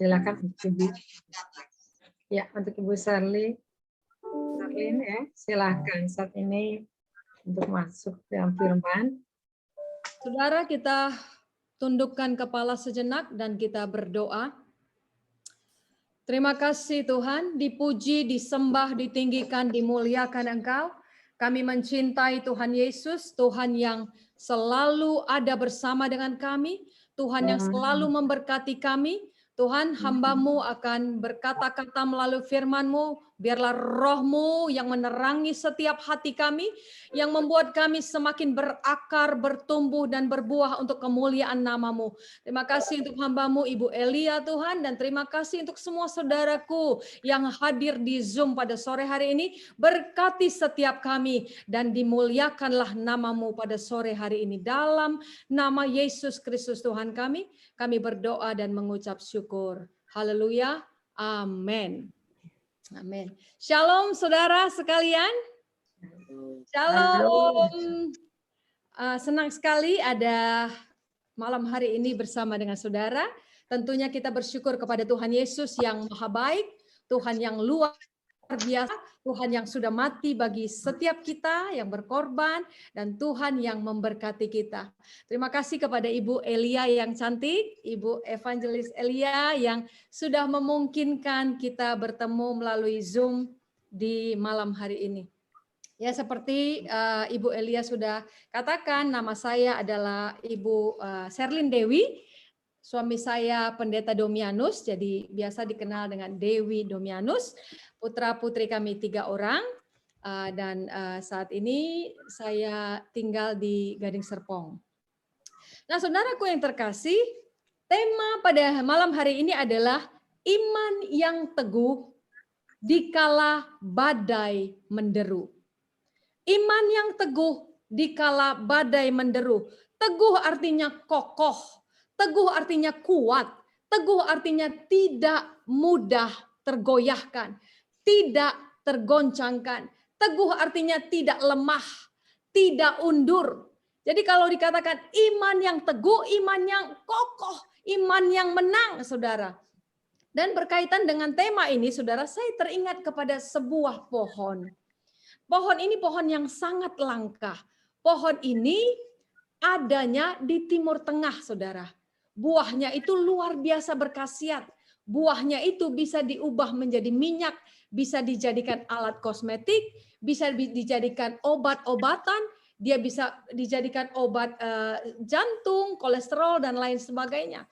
Silakan untuk Ibu. Ya, untuk Ibu Sherlyn ya, silakan saat ini untuk masuk dalam firman. Saudara, kita tundukkan kepala sejenak dan kita berdoa. Terima kasih Tuhan, dipuji, disembah, ditinggikan, dimuliakan Engkau. Kami mencintai Tuhan Yesus, Tuhan yang selalu ada bersama dengan kami, Tuhan yang selalu memberkati kami. Tuhan, hamba-Mu akan berkata-kata melalui firman-Mu, biarlah roh-Mu yang menerangi setiap hati kami, yang membuat kami semakin berakar, bertumbuh, dan berbuah untuk kemuliaan nama-Mu. Terima kasih untuk hamba-Mu Ibu Elia Tuhan, dan terima kasih untuk semua saudaraku yang hadir di Zoom pada sore hari ini. Berkati setiap kami dan dimuliakanlah nama-Mu pada sore hari ini. Dalam nama Yesus Kristus Tuhan kami berdoa dan mengucap syukur. Haleluya. Amin. Amin. Shalom saudara sekalian. Shalom. Senang sekali ada malam hari ini bersama dengan saudara. Tentunya kita bersyukur kepada Tuhan Yesus yang maha baik, Tuhan yang luar biasa, Tuhan yang sudah mati bagi setiap kita yang berkorban, dan Tuhan yang memberkati kita. Terima kasih kepada Ibu Elia yang cantik, Ibu Evangelis Elia yang sudah memungkinkan kita bertemu melalui Zoom di malam hari ini. Ya, seperti Ibu Elia sudah katakan, nama saya adalah Ibu Sherlyn Dewi. Suami saya Pendeta Domianus, jadi biasa dikenal dengan Dewi Domianus. Putra-putri kami 3 orang, dan saat ini saya tinggal di Gading Serpong. Nah, saudaraku yang terkasih, tema pada malam hari ini adalah iman yang teguh dikala badai menderu. Iman yang teguh dikala badai menderu. Teguh artinya kokoh. Teguh artinya kuat, teguh artinya tidak mudah tergoyahkan, tidak tergoncangkan. Teguh artinya tidak lemah, tidak undur. Jadi kalau dikatakan iman yang teguh, iman yang kokoh, iman yang menang, saudara. Dan berkaitan dengan tema ini, saudara, saya teringat kepada sebuah pohon. Pohon ini pohon yang sangat langka. Pohon ini adanya di Timur Tengah, saudara. Buahnya itu luar biasa berkhasiat. Buahnya itu bisa diubah menjadi minyak, bisa dijadikan alat kosmetik, bisa dijadikan obat-obatan, dia bisa dijadikan obat jantung, kolesterol, dan lain sebagainya.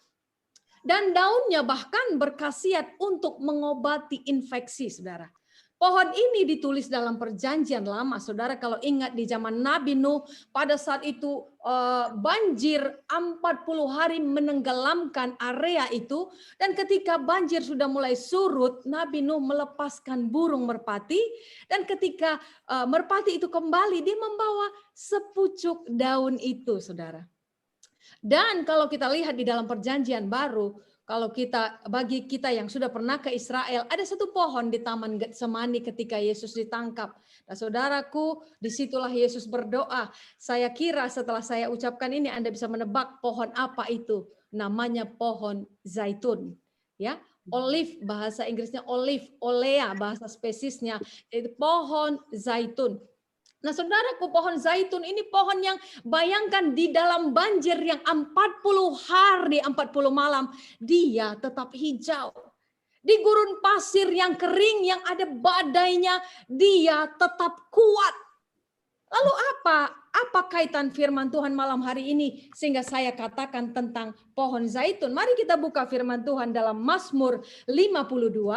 Dan daunnya bahkan berkhasiat untuk mengobati infeksi, saudara. Pohon ini ditulis dalam perjanjian lama, saudara. Kalau ingat di zaman Nabi Nuh, pada saat itu banjir 40 hari menenggelamkan area itu. Dan ketika banjir sudah mulai surut, Nabi Nuh melepaskan burung merpati. Dan ketika merpati itu kembali, dia membawa sepucuk daun itu, saudara. Dan kalau kita lihat di dalam perjanjian baru, kalau bagi kita yang sudah pernah ke Israel, ada satu pohon di Taman Getsemani ketika Yesus ditangkap. Nah, saudaraku, disitulah Yesus berdoa. Saya kira setelah saya ucapkan ini, Anda bisa menebak pohon apa itu. Namanya pohon zaitun. Ya, olive bahasa Inggrisnya olive, olea bahasa spesiesnya, itu pohon zaitun. Nah, saudaraku, pohon zaitun ini pohon yang bayangkan di dalam banjir yang 40 hari, 40 malam, dia tetap hijau. Di gurun pasir yang kering, yang ada badainya, dia tetap kuat. Lalu apa kaitan firman Tuhan malam hari ini sehingga saya katakan tentang pohon zaitun? Mari kita buka firman Tuhan dalam Mazmur 52.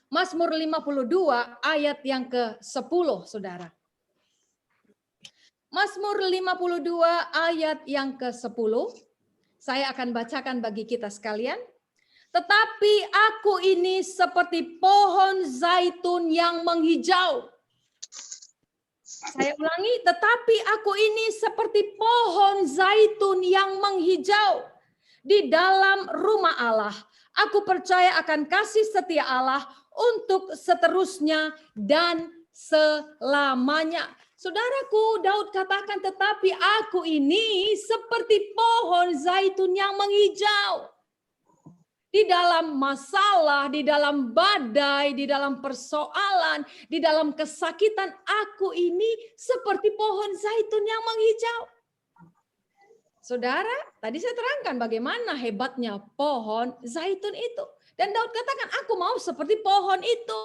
Mazmur 52 ayat yang ke-10, saudara. Mazmur 52 ayat yang ke-10. Saya akan bacakan bagi kita sekalian. Tetapi aku ini seperti pohon zaitun yang menghijau. Saya ulangi, tetapi aku ini seperti pohon zaitun yang menghijau di dalam rumah Allah. Aku percaya akan kasih setia Allah untuk seterusnya dan selamanya. Saudaraku, Daud katakan, tetapi aku ini seperti pohon zaitun yang menghijau. Di dalam masalah, di dalam badai, di dalam persoalan, di dalam kesakitan, aku ini seperti pohon zaitun yang menghijau. Saudara, tadi saya terangkan bagaimana hebatnya pohon zaitun itu. Dan Daud katakan, aku mau seperti pohon itu.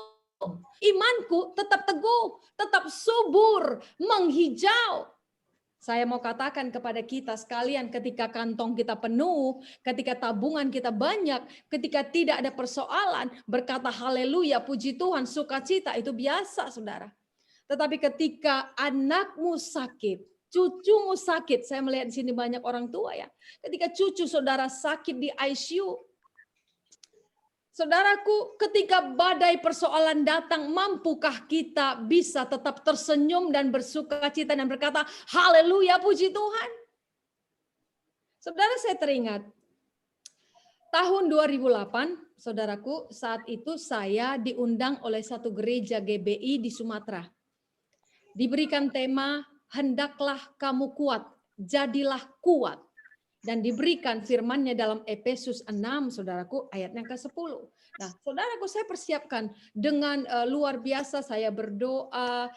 Imanku tetap teguh, tetap subur, menghijau. Saya mau katakan kepada kita sekalian, ketika kantong kita penuh, ketika tabungan kita banyak, ketika tidak ada persoalan, berkata haleluya, puji Tuhan, sukacita, itu biasa, saudara. Tetapi ketika anakmu sakit, cucumu sakit, saya melihat di sini banyak orang tua ya, ketika cucu saudara sakit di ICU, saudaraku, ketika badai persoalan datang, mampukah kita bisa tetap tersenyum dan bersukacita dan berkata, haleluya, puji Tuhan. Saudara, saya teringat, tahun 2008, saudaraku, saat itu saya diundang oleh satu gereja GBI di Sumatera. Diberikan tema, hendaklah kamu kuat, jadilah kuat. Dan diberikan firman-Nya dalam Efesus 6, saudaraku, ayatnya ke-10. Nah, saudaraku, saya persiapkan dengan luar biasa, saya berdoa,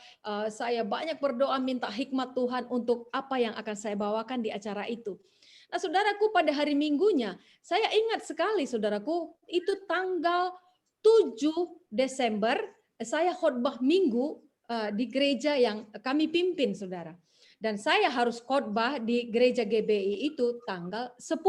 saya banyak berdoa minta hikmat Tuhan untuk apa yang akan saya bawakan di acara itu. Nah, saudaraku, pada hari Minggunya, saya ingat sekali, saudaraku, itu tanggal 7 Desember, saya khotbah Minggu di gereja yang kami pimpin, saudara. Dan saya harus khotbah di gereja GBI itu tanggal 10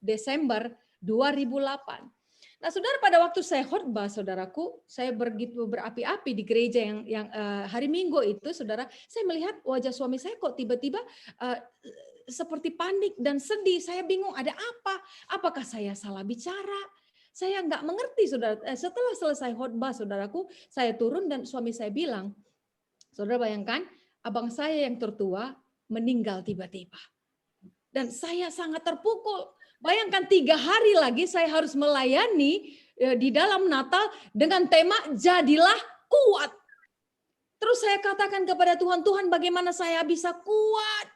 Desember 2008. Nah, saudara, pada waktu saya khotbah, saudaraku, saya begitu berapi-api di gereja yang hari Minggu itu, saudara, saya melihat wajah suami saya kok tiba-tiba seperti panik dan sedih. Saya bingung, ada apa? Apakah saya salah bicara? Saya nggak mengerti, saudara. Setelah selesai khotbah, saudaraku, saya turun dan suami saya bilang, saudara bayangkan, abang saya yang tertua meninggal tiba-tiba. Dan saya sangat terpukul. Bayangkan 3 hari lagi saya harus melayani di dalam Natal dengan tema jadilah kuat. Terus saya katakan kepada Tuhan, Tuhan bagaimana saya bisa kuat?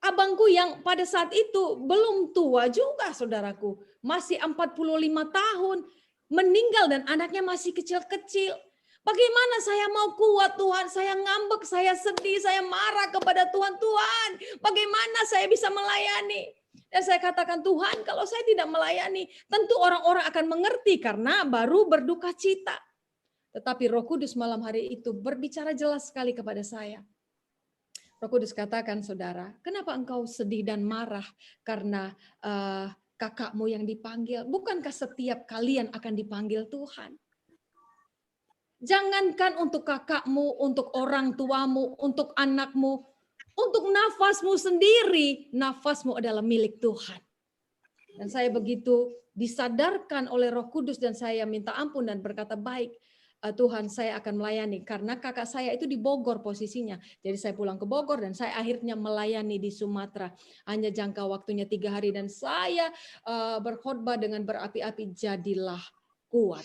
Abangku yang pada saat itu belum tua juga, saudaraku. Masih 45 tahun. Meninggal dan anaknya masih kecil-kecil. Bagaimana saya mau kuat, Tuhan? Saya ngambek, saya sedih, saya marah kepada Tuhan. Tuhan, bagaimana saya bisa melayani? Dan saya katakan, Tuhan, kalau saya tidak melayani, tentu orang-orang akan mengerti karena baru berduka cita. Tetapi Roh Kudus malam hari itu berbicara jelas sekali kepada saya. Roh Kudus katakan, saudara, kenapa engkau sedih dan marah karena kakakmu yang dipanggil? Bukankah setiap kalian akan dipanggil Tuhan? Jangankan untuk kakakmu, untuk orang tuamu, untuk anakmu, untuk nafasmu sendiri, nafasmu adalah milik Tuhan. Dan saya begitu disadarkan oleh Roh Kudus dan saya minta ampun dan berkata, baik Tuhan, saya akan melayani. Karena kakak saya itu di Bogor posisinya. Jadi saya pulang ke Bogor dan saya akhirnya melayani di Sumatera. Hanya jangka waktunya 3 hari dan saya berkhotbah dengan berapi-api, jadilah kuat.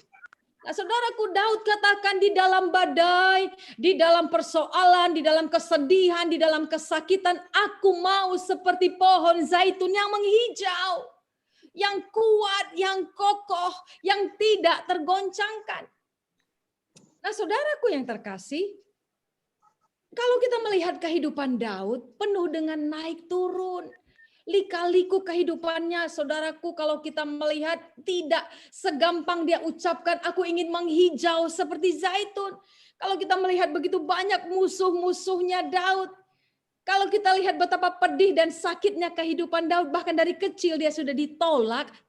Nah, saudaraku, Daud katakan di dalam badai, di dalam persoalan, di dalam kesedihan, di dalam kesakitan, aku mau seperti pohon zaitun yang menghijau, yang kuat, yang kokoh, yang tidak tergoncangkan. Nah, saudaraku yang terkasih, kalau kita melihat kehidupan Daud penuh dengan naik turun, lika-liku kehidupannya, saudaraku, kalau kita melihat tidak segampang dia ucapkan, aku ingin menghijau seperti zaitun. Kalau kita melihat begitu banyak musuh-musuhnya Daud. Kalau kita lihat betapa pedih dan sakitnya kehidupan Daud, bahkan dari kecil dia sudah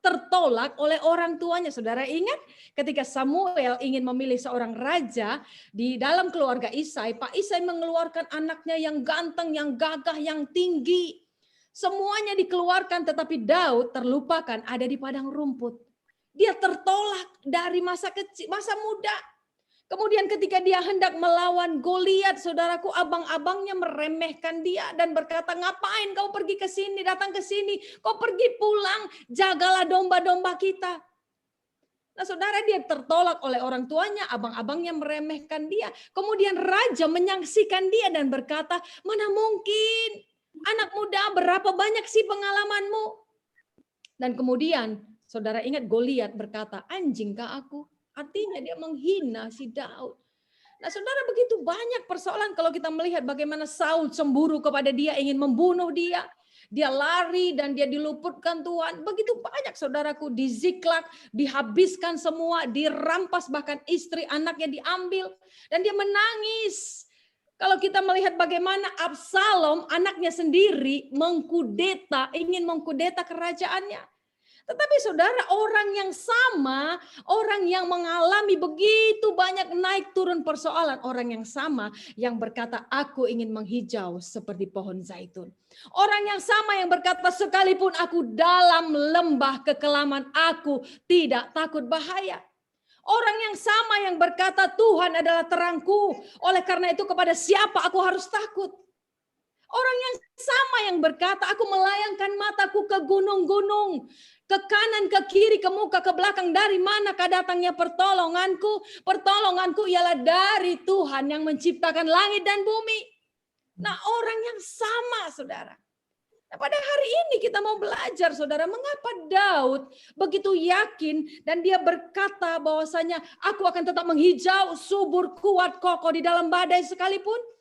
tertolak oleh orang tuanya. Saudara ingat ketika Samuel ingin memilih seorang raja di dalam keluarga Isai, Pak Isai mengeluarkan anaknya yang ganteng, yang gagah, yang tinggi. Semuanya dikeluarkan, tetapi Daud terlupakan ada di padang rumput. Dia tertolak dari masa kecil, masa muda. Kemudian ketika dia hendak melawan Goliat, saudaraku, abang-abangnya meremehkan dia dan berkata, ngapain kau pergi ke sini, datang ke sini, kau pergi pulang, jagalah domba-domba kita. Nah, saudara, dia tertolak oleh orang tuanya, abang-abangnya meremehkan dia. Kemudian raja menyaksikan dia dan berkata, mana mungkin? Anak muda, berapa banyak sih pengalamanmu? Dan kemudian Saudara ingat Goliat berkata, anjingkah aku? Artinya dia menghina si Daud. Nah, saudara, begitu banyak persoalan kalau kita melihat bagaimana Saul cemburu kepada dia, ingin membunuh dia. Dia lari dan dia diluputkan Tuhan. Begitu banyak saudaraku, di Ziklag, dihabiskan semua, dirampas, bahkan istri anaknya diambil. Dan dia menangis. Kalau kita melihat bagaimana Absalom, anaknya sendiri, ingin mengkudeta kerajaannya. Tetapi saudara, orang yang sama, orang yang mengalami begitu banyak naik turun persoalan, orang yang sama yang berkata, aku ingin menghijau seperti pohon zaitun. Orang yang sama yang berkata, sekalipun aku dalam lembah kekelaman, aku tidak takut bahaya. Orang yang sama yang berkata, Tuhan adalah terangku, oleh karena itu kepada siapa aku harus takut. Orang yang sama yang berkata, aku melayangkan mataku ke gunung-gunung, ke kanan, ke kiri, ke muka, ke belakang, dari manakah datangnya pertolonganku? Pertolonganku ialah dari Tuhan yang menciptakan langit dan bumi. Nah, orang yang sama, saudara. Nah, pada hari ini kita mau belajar, saudara, mengapa Daud begitu yakin dan dia berkata bahwasanya aku akan tetap menghijau, subur, kuat, kokoh di dalam badai sekalipun.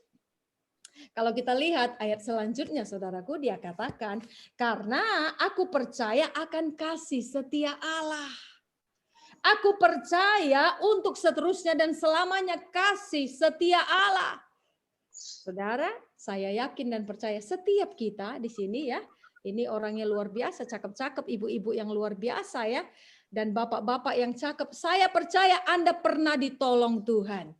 Kalau kita lihat ayat selanjutnya, saudaraku, dia katakan, karena aku percaya akan kasih setia Allah. Aku percaya untuk seterusnya dan selamanya kasih setia Allah. Saudara, saya yakin dan percaya setiap kita di sini ya, ini orangnya luar biasa, cakep-cakep, ibu-ibu yang luar biasa ya, dan bapak-bapak yang cakep. Saya percaya Anda pernah ditolong Tuhan.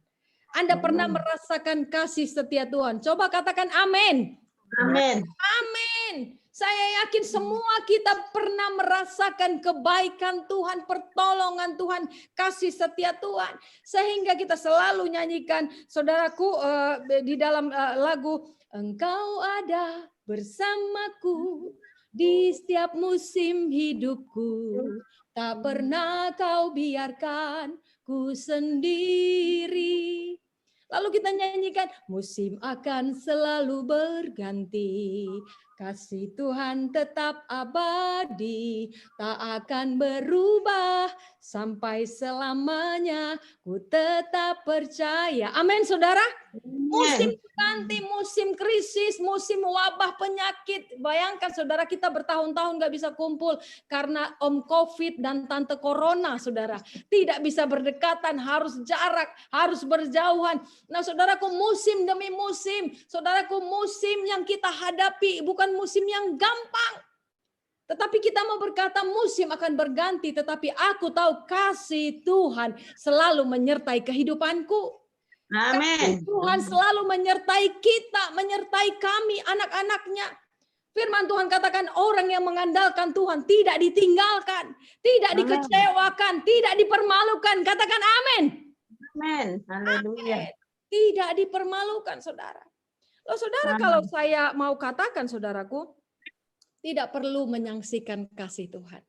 Anda pernah merasakan kasih setia Tuhan. Coba katakan amin. Amin. Amin. Saya yakin semua kita pernah merasakan kebaikan Tuhan, pertolongan Tuhan, kasih setia Tuhan. Sehingga kita selalu nyanyikan, saudaraku, di dalam lagu, Engkau ada bersamaku di setiap musim hidupku. Tak pernah kau biarkan ku sendiri. Lalu kita nyanyikan, musim akan selalu berganti, kasih Tuhan tetap abadi, tak akan berubah sampai selamanya, ku tetap percaya. Amin, saudara. Musim ganti, musim krisis, musim wabah penyakit. Bayangkan saudara, kita bertahun-tahun gak bisa kumpul karena Om Covid dan Tante Corona, saudara. Tidak bisa berdekatan, harus jarak, harus berjauhan. Nah saudaraku, musim demi musim. Saudaraku, musim yang kita hadapi bukan musim yang gampang. Tetapi kita mau berkata musim akan berganti. Tetapi aku tahu kasih Tuhan selalu menyertai kehidupanku. Amin. Tuhan selalu menyertai kita, menyertai kami, anak-anaknya. Firman Tuhan katakan orang yang mengandalkan Tuhan tidak ditinggalkan, tidak dikecewakan, tidak dipermalukan. Katakan amin. Amin. Haleluya. Tidak dipermalukan, saudara. Loh, saudara, kalau saya mau katakan, saudaraku, tidak perlu menyaksikan kasih Tuhan.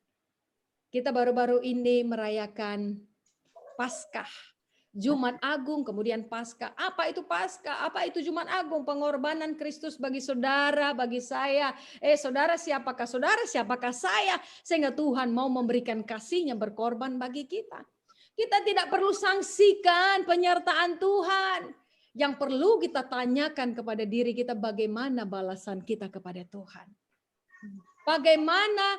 Kita baru-baru ini merayakan Paskah. Jumat Agung, kemudian Paskah. Apa itu Paskah? Apa itu Jumat Agung? Pengorbanan Kristus bagi saudara, bagi saya. Saudara siapakah saudara? Siapakah saya? Sehingga Tuhan mau memberikan kasih-Nya berkorban bagi kita. Kita tidak perlu saksikan penyertaan Tuhan. Yang perlu kita tanyakan kepada diri kita, bagaimana balasan kita kepada Tuhan. Bagaimana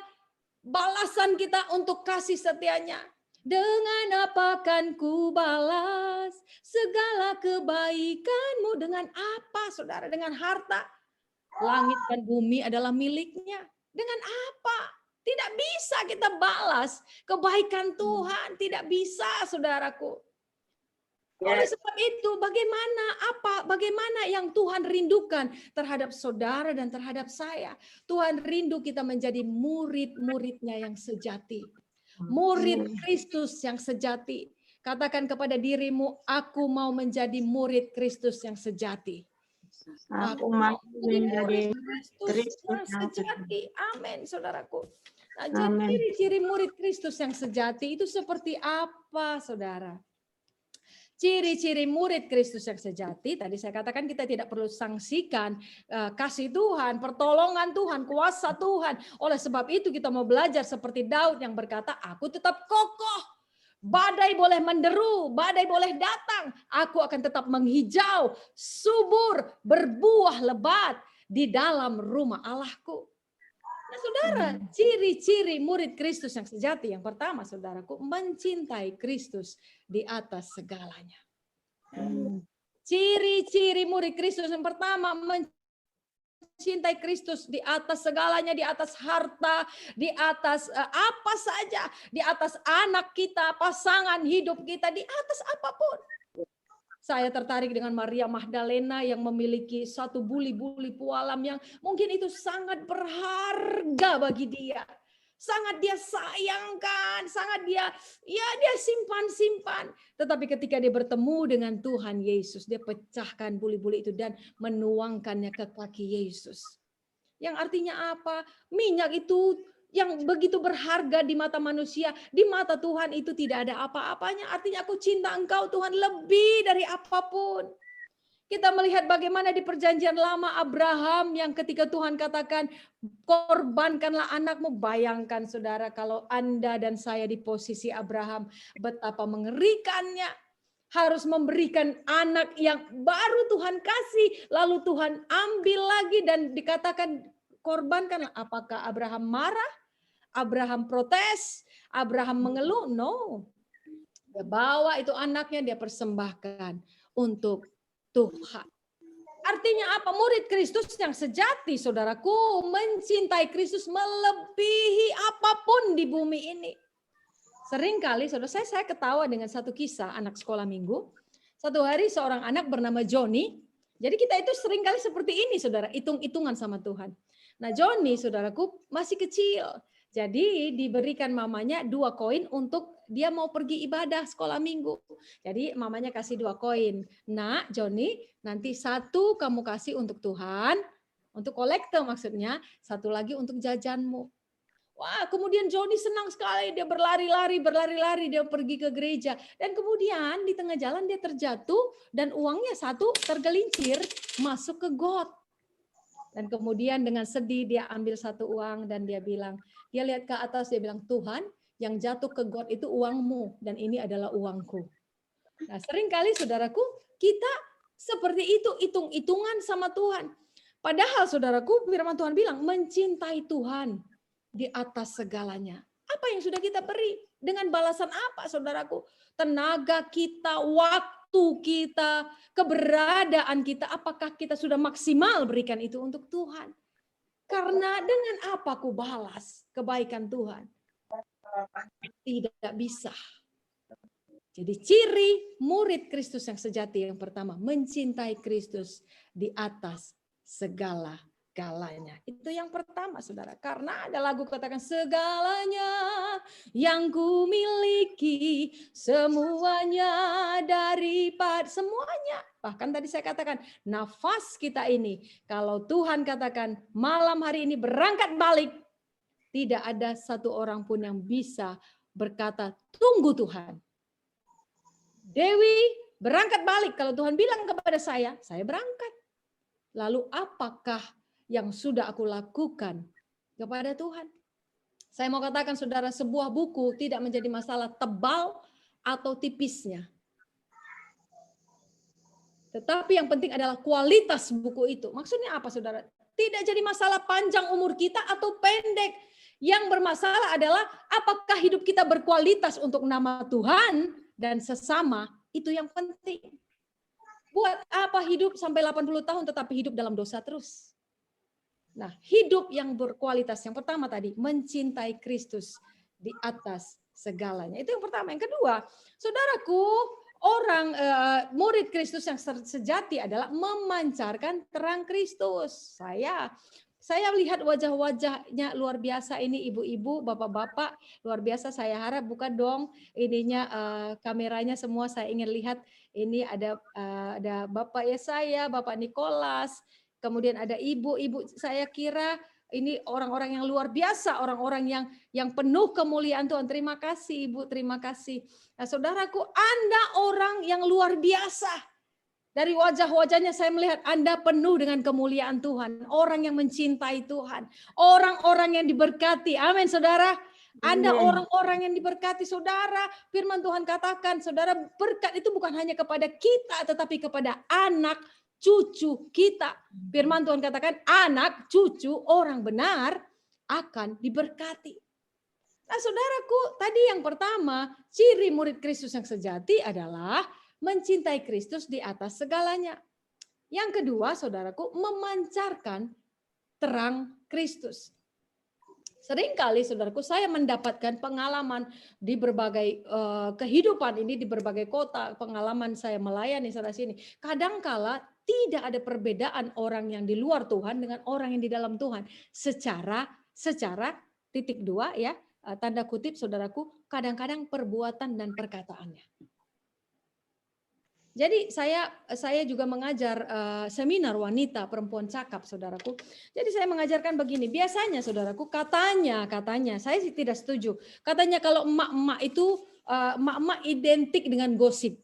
balasan kita untuk kasih setianya. Dengan apa kan ku balas segala kebaikanmu? Dengan apa, saudara? Dengan harta. Langit dan bumi adalah miliknya. Dengan apa? Tidak bisa kita balas kebaikan Tuhan. Tidak bisa, saudaraku. Oleh sebab itu, bagaimana yang Tuhan rindukan terhadap saudara dan terhadap saya? Tuhan rindu kita menjadi murid-muridnya yang sejati. Murid Kristus yang sejati. Katakan kepada dirimu, aku mau menjadi murid Kristus yang sejati. Aku mau menjadi Kristus yang sejati. Amin, saudaraku. Nah, ciri-ciri murid Kristus yang sejati itu seperti apa, saudara? Ciri-ciri murid Kristus yang sejati, tadi saya katakan kita tidak perlu sangsikan kasih Tuhan, pertolongan Tuhan, kuasa Tuhan. Oleh sebab itu kita mau belajar seperti Daud yang berkata, aku tetap kokoh. Badai boleh menderu, badai boleh datang. Aku akan tetap menghijau, subur, berbuah lebat di dalam rumah Allahku. Nah, saudara, ciri-ciri murid Kristus yang sejati yang pertama, saudaraku, mencintai Kristus di atas segalanya. Ciri-ciri murid Kristus yang pertama, mencintai Kristus di atas segalanya, di atas harta, di atas apa saja, di atas anak kita, pasangan hidup kita, di atas apapun. Saya tertarik dengan Maria Magdalena yang memiliki satu buli-buli pualam yang mungkin itu sangat berharga bagi dia. Sangat dia sayangkan, sangat dia simpan-simpan. Tetapi ketika dia bertemu dengan Tuhan Yesus, dia pecahkan buli-buli itu dan menuangkannya ke kaki Yesus. Yang artinya apa? Minyak itu yang begitu berharga di mata manusia, di mata Tuhan itu tidak ada apa-apanya. Artinya aku cinta Engkau Tuhan lebih dari apapun. Kita melihat bagaimana di perjanjian lama Abraham yang ketika Tuhan katakan korbankanlah anakmu. Bayangkan saudara kalau Anda dan saya di posisi Abraham, betapa mengerikannya. Harus memberikan anak yang baru Tuhan kasih, lalu Tuhan ambil lagi dan dikatakan korbankanlah. Apakah Abraham marah? Abraham protes? Abraham mengeluh? No. Dia bawa itu anaknya, dia persembahkan untuk Tuhan. Artinya apa? Murid Kristus yang sejati, saudaraku, mencintai Kristus melebihi apapun di bumi ini. Seringkali, saudara, saya ketawa dengan satu kisah anak sekolah minggu. Satu hari seorang anak bernama Johnny. Jadi kita itu seringkali seperti ini, saudara, hitung-hitungan sama Tuhan. Nah, Johnny, saudaraku, masih kecil. Jadi diberikan mamanya 2 koin untuk dia mau pergi ibadah sekolah minggu. Jadi mamanya kasih 2 koin. Nah, Johnny, nanti 1 kamu kasih untuk Tuhan, untuk kolekte maksudnya, 1 lagi untuk jajanmu. Wah, kemudian Johnny senang sekali, dia berlari-lari, dia pergi ke gereja. Dan kemudian di tengah jalan dia terjatuh dan uangnya 1 tergelincir masuk ke got. Dan kemudian dengan sedih dia ambil 1 uang dan dia bilang, dia lihat ke atas, dia bilang, Tuhan, yang jatuh ke got itu uangmu dan ini adalah uangku. Nah, seringkali saudaraku, kita seperti itu, hitung-hitungan sama Tuhan. Padahal saudaraku, firman Tuhan bilang, mencintai Tuhan di atas segalanya. Apa yang sudah kita beri? Dengan balasan apa, saudaraku? Tenaga kita, waktu kita, keberadaan kita, apakah kita sudah maksimal berikan itu untuk Tuhan? Karena dengan apa ku balas kebaikan Tuhan? Tidak bisa. Jadi ciri murid Kristus yang sejati yang pertama, mencintai Kristus di atas segala-galanya. Itu yang pertama, saudara. Karena ada lagu katakan, segalanya yang ku miliki, semuanya daripada semuanya. Bahkan tadi saya katakan, nafas kita ini, kalau Tuhan katakan malam hari ini berangkat balik, tidak ada 1 orang pun yang bisa berkata, tunggu Tuhan. Dewi berangkat balik, kalau Tuhan bilang kepada saya berangkat. Lalu apakah yang sudah aku lakukan kepada Tuhan? Saya mau katakan saudara, sebuah buku tidak menjadi masalah tebal atau tipisnya. Tetapi yang penting adalah kualitas buku itu. Maksudnya apa, saudara? Tidak jadi masalah panjang umur kita atau pendek. Yang bermasalah adalah apakah hidup kita berkualitas untuk nama Tuhan dan sesama, itu yang penting. Buat apa hidup sampai 80 tahun tetapi hidup dalam dosa terus? Nah, hidup yang berkualitas yang pertama tadi, mencintai Kristus di atas segalanya. Itu yang pertama. Yang kedua, saudaraku, orang murid Kristus yang sejati adalah memancarkan terang Kristus. Saya lihat wajah-wajahnya luar biasa ini, ibu-ibu, bapak-bapak, luar biasa. Saya harap buka dong ininya kameranya semua, saya ingin lihat. Ini ada Bapak Yesaya, Bapak Nikolas, kemudian ada ibu-ibu, saya kira ini orang-orang yang luar biasa, orang-orang yang penuh kemuliaan Tuhan. Terima kasih Ibu, terima kasih. Nah, saudaraku, Anda orang yang luar biasa. Dari wajah-wajahnya saya melihat Anda penuh dengan kemuliaan Tuhan. Orang yang mencintai Tuhan. Orang-orang yang diberkati. Amin, saudara. Anda Amin. orang-orang yang diberkati, saudara. Firman Tuhan katakan, saudara, berkat itu bukan hanya kepada kita, tetapi kepada anak, cucu kita. Firman Tuhan katakan, anak, cucu, orang benar akan diberkati. Nah, saudaraku, tadi yang pertama, ciri murid Kristus yang sejati adalah mencintai Kristus di atas segalanya. Yang kedua, saudaraku, memancarkan terang Kristus. Seringkali, saudaraku, saya mendapatkan pengalaman di berbagai kehidupan ini, di berbagai kota, pengalaman saya melayani sana sini. Kadangkala tidak ada perbedaan orang yang di luar Tuhan dengan orang yang di dalam Tuhan. Secara titik dua ya, tanda kutip, saudaraku, kadang-kadang perbuatan dan perkataannya. Jadi saya juga mengajar seminar wanita perempuan cakap, saudaraku. Jadi saya mengajarkan begini, biasanya saudaraku katanya saya sih tidak setuju. Katanya kalau emak-emak itu emak-emak identik dengan gosip.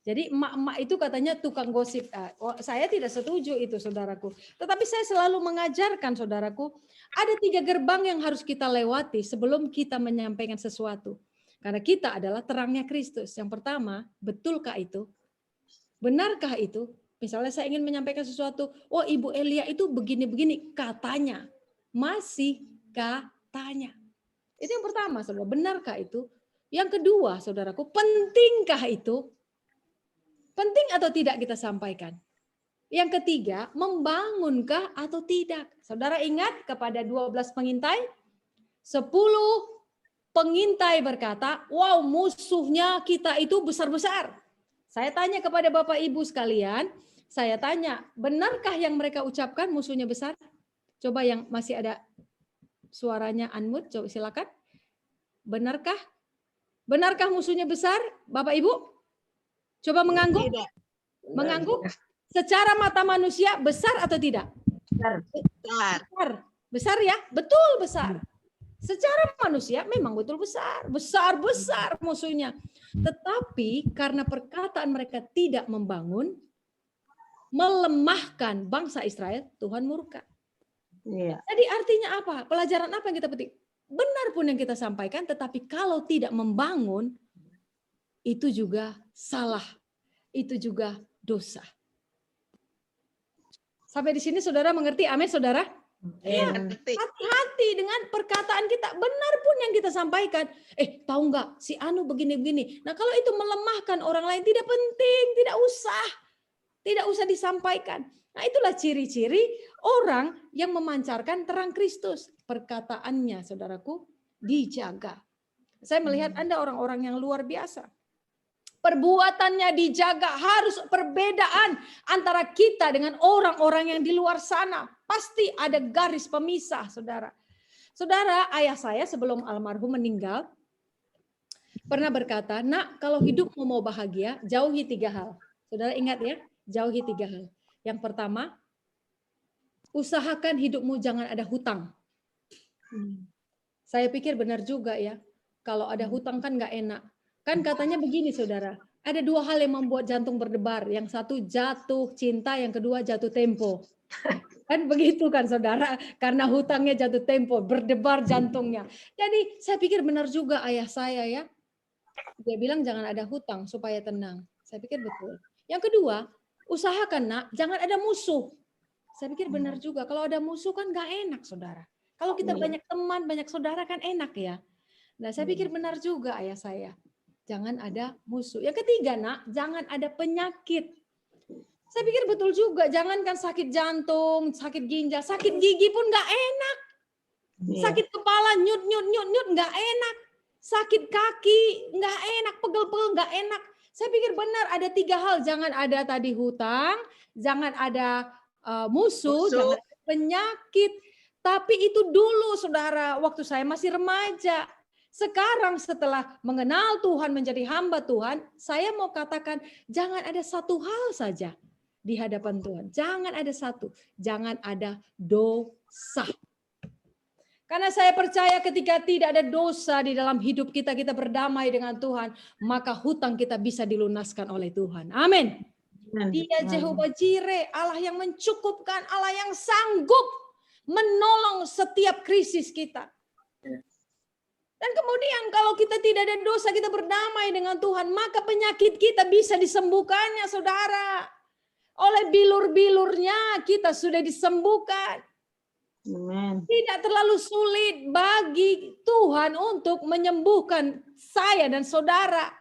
Jadi emak-emak itu katanya tukang gosip. Saya tidak setuju itu, saudaraku. Tetapi saya selalu mengajarkan, saudaraku, ada 3 gerbang yang harus kita lewati sebelum kita menyampaikan sesuatu. Karena kita adalah terangnya Kristus. Yang pertama, betulkah itu? Benarkah itu? Misalnya saya ingin menyampaikan sesuatu, oh Ibu Elia itu begini-begini, katanya. Masih katanya. Itu yang pertama, saudara. Benarkah itu? Yang kedua, saudaraku, pentingkah itu? Penting atau tidak kita sampaikan? Yang ketiga, membangunkah atau tidak? Saudara ingat kepada 12 pengintai? 10 pengintai berkata, wow, musuhnya kita itu besar-besar. Saya tanya kepada Bapak Ibu sekalian, saya tanya, benarkah yang mereka ucapkan musuhnya besar? Coba yang masih ada suaranya unmute, coba silakan. Benarkah? Benarkah musuhnya besar, Bapak Ibu? Coba mengangguk. Tidak. Mengangguk. Secara mata manusia besar atau tidak? Besar. Besar ya? Betul besar. Secara manusia memang betul besar. Besar-besar musuhnya. Tetapi karena perkataan mereka tidak membangun, melemahkan bangsa Israel, Tuhan murka. Iya. Jadi artinya apa? Pelajaran apa yang kita petik? Benar pun yang kita sampaikan, tetapi kalau tidak membangun, itu juga salah. Itu juga dosa. Sampai di sini saudara mengerti? Amin, saudara? Ya, hati-hati dengan perkataan kita. Benar pun yang kita sampaikan. Tahu nggak si Anu begini-begini. Nah kalau itu melemahkan orang lain tidak penting, tidak usah disampaikan. Nah itulah ciri-ciri orang yang memancarkan terang Kristus. Perkataannya, saudaraku, dijaga. Saya melihat Anda orang-orang yang luar biasa. Perbuatannya dijaga, harus perbedaan antara kita dengan orang-orang yang di luar sana. Pasti ada garis pemisah, saudara. Saudara, ayah saya sebelum almarhum meninggal, pernah berkata, nak kalau hidupmu mau bahagia, jauhi 3 hal. Saudara ingat ya, jauhi 3 hal. Yang pertama, usahakan hidupmu jangan ada hutang. Saya pikir benar juga ya, kalau ada hutang kan nggak enak. Kan katanya begini saudara, ada 2 hal yang membuat jantung berdebar. Yang satu jatuh cinta, yang kedua jatuh tempo. Kan begitu kan saudara, karena hutangnya jatuh tempo, berdebar jantungnya. Jadi saya pikir benar juga ayah saya ya. Dia bilang jangan ada hutang supaya tenang. Saya pikir betul. Yang kedua, usahakan nak, jangan ada musuh. Saya pikir benar juga, kalau ada musuh kan nggak enak saudara. Kalau kita banyak teman, banyak saudara kan enak ya. Nah saya pikir benar juga ayah saya. Jangan ada musuh. Yang ketiga nak, jangan ada penyakit. Saya pikir betul juga, jangankan sakit jantung, sakit ginjal, sakit gigi pun nggak enak. Sakit kepala, nyut nggak enak. Sakit kaki nggak enak, pegel-pegel nggak enak. Saya pikir benar ada 3 hal, jangan ada tadi hutang, jangan ada musuh, jangan ada penyakit. Tapi itu dulu saudara, waktu saya masih remaja. Sekarang setelah mengenal Tuhan, menjadi hamba Tuhan, saya mau katakan jangan ada 1 hal saja di hadapan Tuhan. Jangan ada 1, jangan ada dosa. Karena saya percaya ketika tidak ada dosa di dalam hidup kita, kita berdamai dengan Tuhan, maka hutang kita bisa dilunaskan oleh Tuhan. Amin. Dia Jehovah Jireh, Allah yang mencukupkan, Allah yang sanggup menolong setiap krisis kita. Dan kemudian kalau kita tidak ada dosa, kita berdamai dengan Tuhan, maka penyakit kita bisa disembuhkannya, saudara. Oleh bilur-bilurnya kita sudah disembuhkan. Amen. Tidak terlalu sulit bagi Tuhan untuk menyembuhkan saya dan saudara.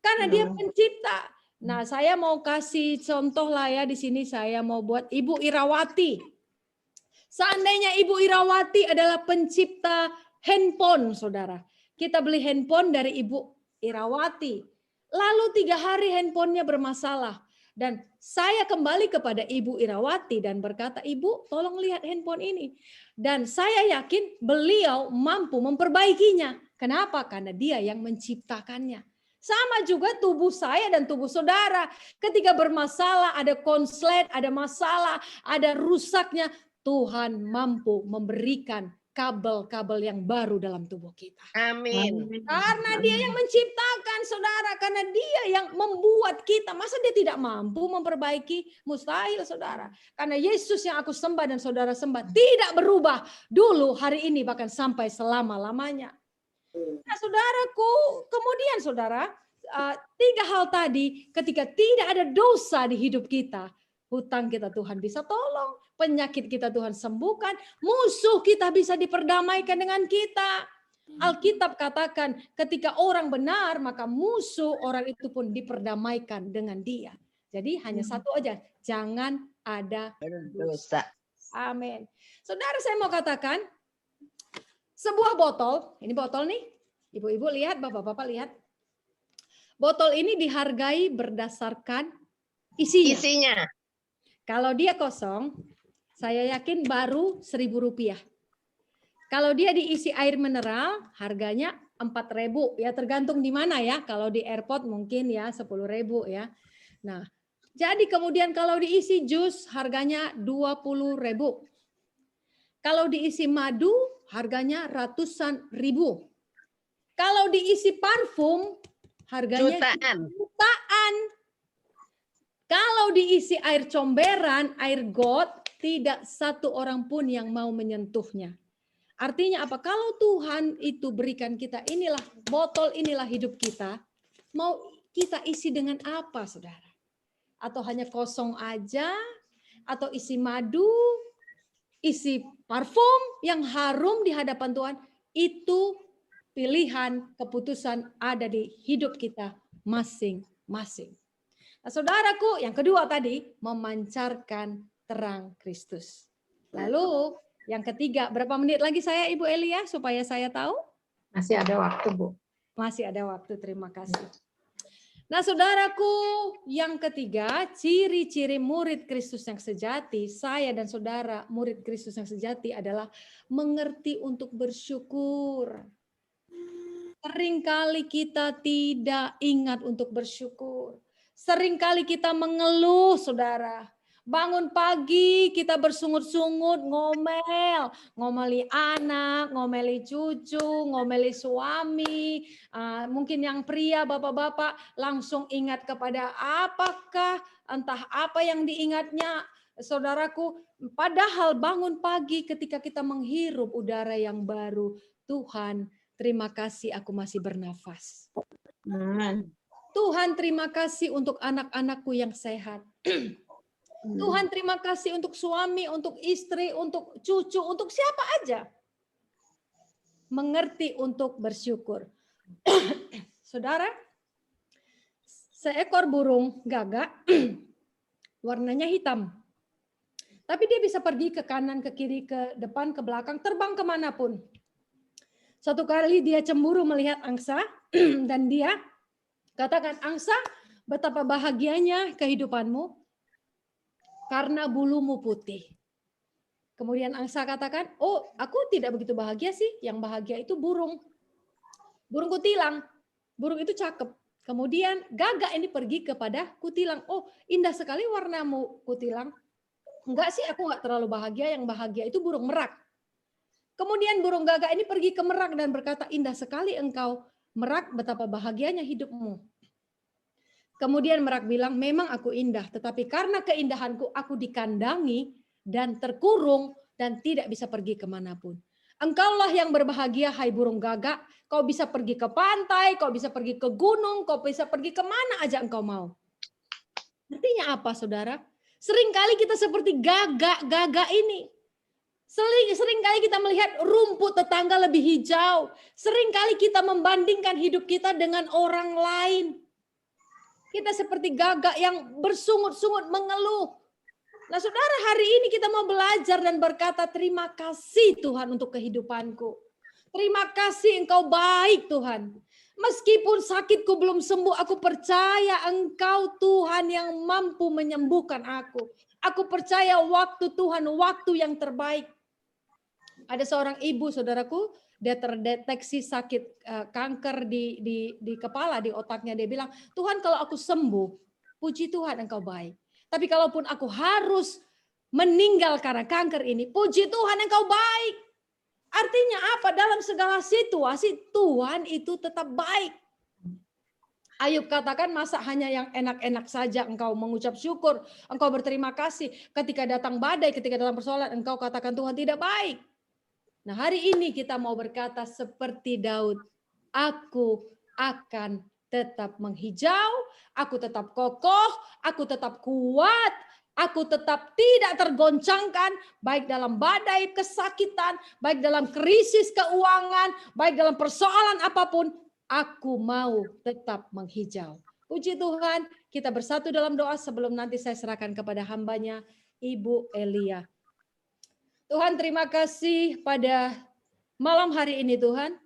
Karena Dia pencipta. Nah, saya mau kasih contoh lah ya, di sini saya mau buat Ibu Irawati. Seandainya Ibu Irawati adalah pencipta handphone, saudara. Kita beli handphone dari Ibu Irawati. Lalu 3 hari handphonenya bermasalah. Dan saya kembali kepada Ibu Irawati dan berkata, Ibu tolong lihat handphone ini. Dan saya yakin beliau mampu memperbaikinya. Kenapa? Karena Dia yang menciptakannya. Sama juga tubuh saya dan tubuh saudara. Ketika bermasalah, ada konslet, ada masalah, ada rusaknya, Tuhan mampu memberikan kabel-kabel yang baru dalam tubuh kita. Amin. Karena Dia yang menciptakan, saudara. Karena Dia yang membuat kita. Masa Dia tidak mampu memperbaiki? Mustahil, saudara. Karena Yesus yang aku sembah dan saudara sembah tidak berubah. Dulu, hari ini, bahkan sampai selama-lamanya. Nah, saudaraku, kemudian saudara, 3 hal tadi, ketika tidak ada dosa di hidup kita, hutang kita Tuhan bisa tolong, penyakit kita Tuhan sembuhkan, musuh kita bisa diperdamaikan dengan kita. Alkitab katakan ketika orang benar, maka musuh orang itu pun diperdamaikan dengan Dia. Jadi hanya satu aja, jangan ada dosa. Amin. Saudara, saya mau katakan, sebuah botol, ini botol nih, ibu-ibu lihat, bapak-bapak lihat. Botol ini dihargai berdasarkan isinya. Kalau dia kosong, saya yakin baru Rp1.000. Kalau dia diisi air mineral, harganya 4.000 ya, tergantung di mana ya. Kalau di airport mungkin ya 10.000 ya. Nah, jadi kemudian kalau diisi jus harganya 20.000. Kalau diisi madu harganya ratusan ribu. Kalau diisi parfum harganya jutaan. Kalau diisi air comberan, air got, tidak satu orang pun yang mau menyentuhnya. Artinya apa? Kalau Tuhan itu berikan kita, inilah botol, inilah hidup kita, mau kita isi dengan apa, saudara? Atau hanya kosong aja, atau isi madu, isi parfum yang harum di hadapan Tuhan, itu pilihan, keputusan ada di hidup kita masing-masing. Nah, saudaraku, yang kedua tadi, memancarkan terang Kristus. Lalu, yang ketiga, berapa menit lagi saya, Ibu Elia, supaya saya tahu? Masih ada waktu, Bu. Masih ada waktu, terima kasih. Nah, saudaraku, yang ketiga, ciri-ciri murid Kristus yang sejati, saya dan saudara murid Kristus yang sejati adalah mengerti untuk bersyukur. Seringkali kita tidak ingat untuk bersyukur. Seringkali kita mengeluh, saudara. Bangun pagi kita bersungut-sungut, ngomeli anak, ngomeli cucu, ngomeli suami. Mungkin yang pria, bapak-bapak langsung ingat kepada apakah, entah apa yang diingatnya. Saudaraku, padahal bangun pagi ketika kita menghirup udara yang baru, Tuhan, terima kasih aku masih bernafas. Tuhan, terima kasih untuk anak-anakku yang sehat. Tuhan, terima kasih untuk suami, untuk istri, untuk cucu, untuk siapa aja. Mengerti untuk bersyukur. Saudara, seekor burung gagak warnanya hitam. Tapi dia bisa pergi ke kanan, ke kiri, ke depan, ke belakang, terbang kemanapun. Suatu kali dia cemburu melihat angsa dan dia katakan, angsa, betapa bahagianya kehidupanmu karena bulumu putih. Kemudian angsa katakan, oh aku tidak begitu bahagia sih, yang bahagia itu burung. Burung kutilang, burung itu cakep. Kemudian gagak ini pergi kepada kutilang, oh indah sekali warnamu kutilang. Enggak sih, aku enggak terlalu bahagia, yang bahagia itu burung merak. Kemudian burung gagak ini pergi ke Merak dan berkata, indah sekali engkau, Merak, betapa bahagianya hidupmu. Kemudian Merak bilang, memang aku indah, tetapi karena keindahanku aku dikandangi dan terkurung dan tidak bisa pergi kemanapun. Engkaulah yang berbahagia, hai burung gagak. Kau bisa pergi ke pantai, kau bisa pergi ke gunung, kau bisa pergi kemana aja engkau mau. Artinya apa, saudara? Seringkali kita seperti gagak-gagak ini. Seringkali kita melihat rumput tetangga lebih hijau. Seringkali kita membandingkan hidup kita dengan orang lain. Kita seperti gagak yang bersungut-sungut mengeluh. Nah, saudara, hari ini kita mau belajar dan berkata, terima kasih Tuhan untuk kehidupanku. Terima kasih engkau baik Tuhan. Meskipun sakitku belum sembuh, aku percaya engkau Tuhan yang mampu menyembuhkan aku. Aku percaya waktu Tuhan, waktu yang terbaik. Ada seorang ibu, saudaraku, dia terdeteksi sakit kanker di kepala, di otaknya. Dia bilang, Tuhan kalau aku sembuh, puji Tuhan engkau baik. Tapi kalaupun aku harus meninggal karena kanker ini, puji Tuhan engkau baik. Artinya apa? Dalam segala situasi, Tuhan itu tetap baik. Ayub katakan, masa hanya yang enak-enak saja engkau mengucap syukur, engkau berterima kasih. Ketika datang badai, ketika datang persoalan, engkau katakan Tuhan tidak baik. Nah, hari ini kita mau berkata seperti Daud, aku akan tetap menghijau, aku tetap kokoh, aku tetap kuat, aku tetap tidak tergoncangkan, baik dalam badai kesakitan, baik dalam krisis keuangan, baik dalam persoalan apapun, aku mau tetap menghijau. Puji Tuhan, kita bersatu dalam doa sebelum nanti saya serahkan kepada hambanya, Ibu Elia. Tuhan, terima kasih pada malam hari ini Tuhan.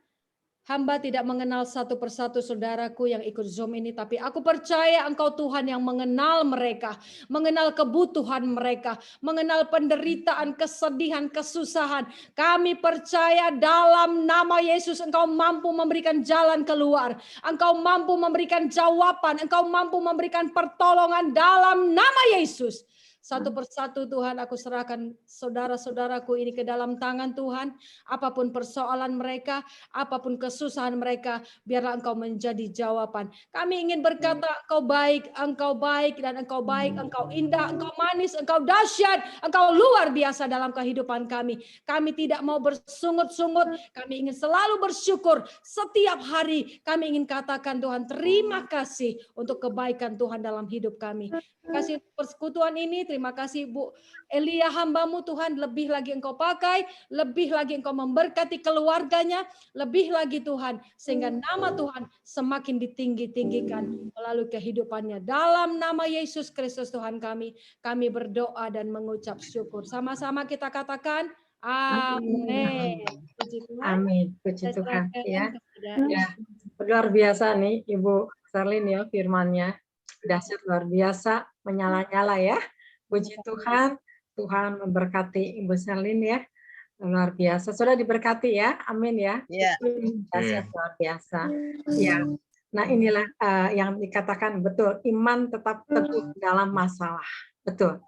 Hamba tidak mengenal satu persatu saudaraku yang ikut Zoom ini, tapi aku percaya Engkau Tuhan yang mengenal mereka, mengenal kebutuhan mereka, mengenal penderitaan, kesedihan, kesusahan. Kami percaya dalam nama Yesus Engkau mampu memberikan jalan keluar. Engkau mampu memberikan jawaban, Engkau mampu memberikan pertolongan dalam nama Yesus. Satu persatu Tuhan, aku serahkan saudara-saudaraku ini ke dalam tangan Tuhan. Apapun persoalan mereka, apapun kesusahan mereka, biarlah Engkau menjadi jawaban. Kami ingin berkata, Engkau baik, dan Engkau baik, Engkau indah, Engkau manis, Engkau dahsyat, Engkau luar biasa dalam kehidupan kami. Kami tidak mau bersungut-sungut, kami ingin selalu bersyukur. Setiap hari kami ingin katakan Tuhan, terima kasih untuk kebaikan Tuhan dalam hidup kami. Terima kasih untuk persekutuan ini. Terima kasih Bu Elia hambamu Tuhan. Lebih lagi Engkau pakai. Lebih lagi Engkau memberkati keluarganya. Lebih lagi Tuhan. Sehingga nama Tuhan semakin ditinggi-tinggikan melalui kehidupannya. Dalam nama Yesus Kristus Tuhan kami. Kami berdoa dan mengucap syukur. Sama-sama kita katakan. Amin. Puji Tuhan. Amin. Puji Saya Tuhan. serahkan Ya. kepada Ya. Luar biasa nih Ibu Serlin ya firman-Nya. Dahsyat luar biasa, menyala-nyala ya. Puji Tuhan, Tuhan memberkati Ibu Serlin ya. Luar biasa. Sudah diberkati ya. Amin ya. Ya. Dahsyat luar biasa. Ya. Nah, inilah yang dikatakan betul, iman tetap teguh dalam masalah. Betul.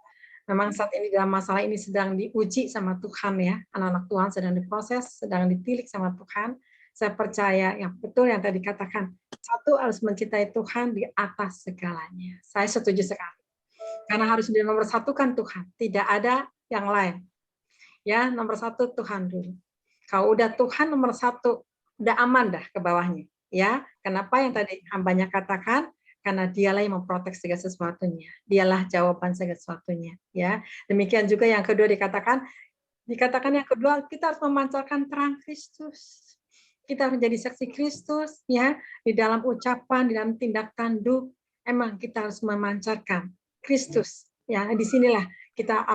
Memang saat ini dalam masalah ini sedang diuji sama Tuhan ya. Anak-anak Tuhan sedang diproses, sedang ditilik sama Tuhan. Saya percaya yang betul yang tadi katakan, satu harus mencintai Tuhan di atas segalanya. Saya setuju sekali. Karena harus di nomor satu kan Tuhan, tidak ada yang lain. Ya, nomor satu Tuhan dulu. Kalau udah Tuhan nomor satu, udah aman dah ke bawahnya. Ya, kenapa yang tadi hambanya katakan? Karena dialah yang memprotek segala sesuatunya. Dialah jawaban segala sesuatunya. Ya, demikian juga yang kedua dikatakan yang kedua kita harus memancarkan terang Kristus. Kita harus menjadi saksi Kristus ya di dalam ucapan, di dalam tindak tanduk. Emang kita harus memancarkan Kristus ya. Di sinilah kita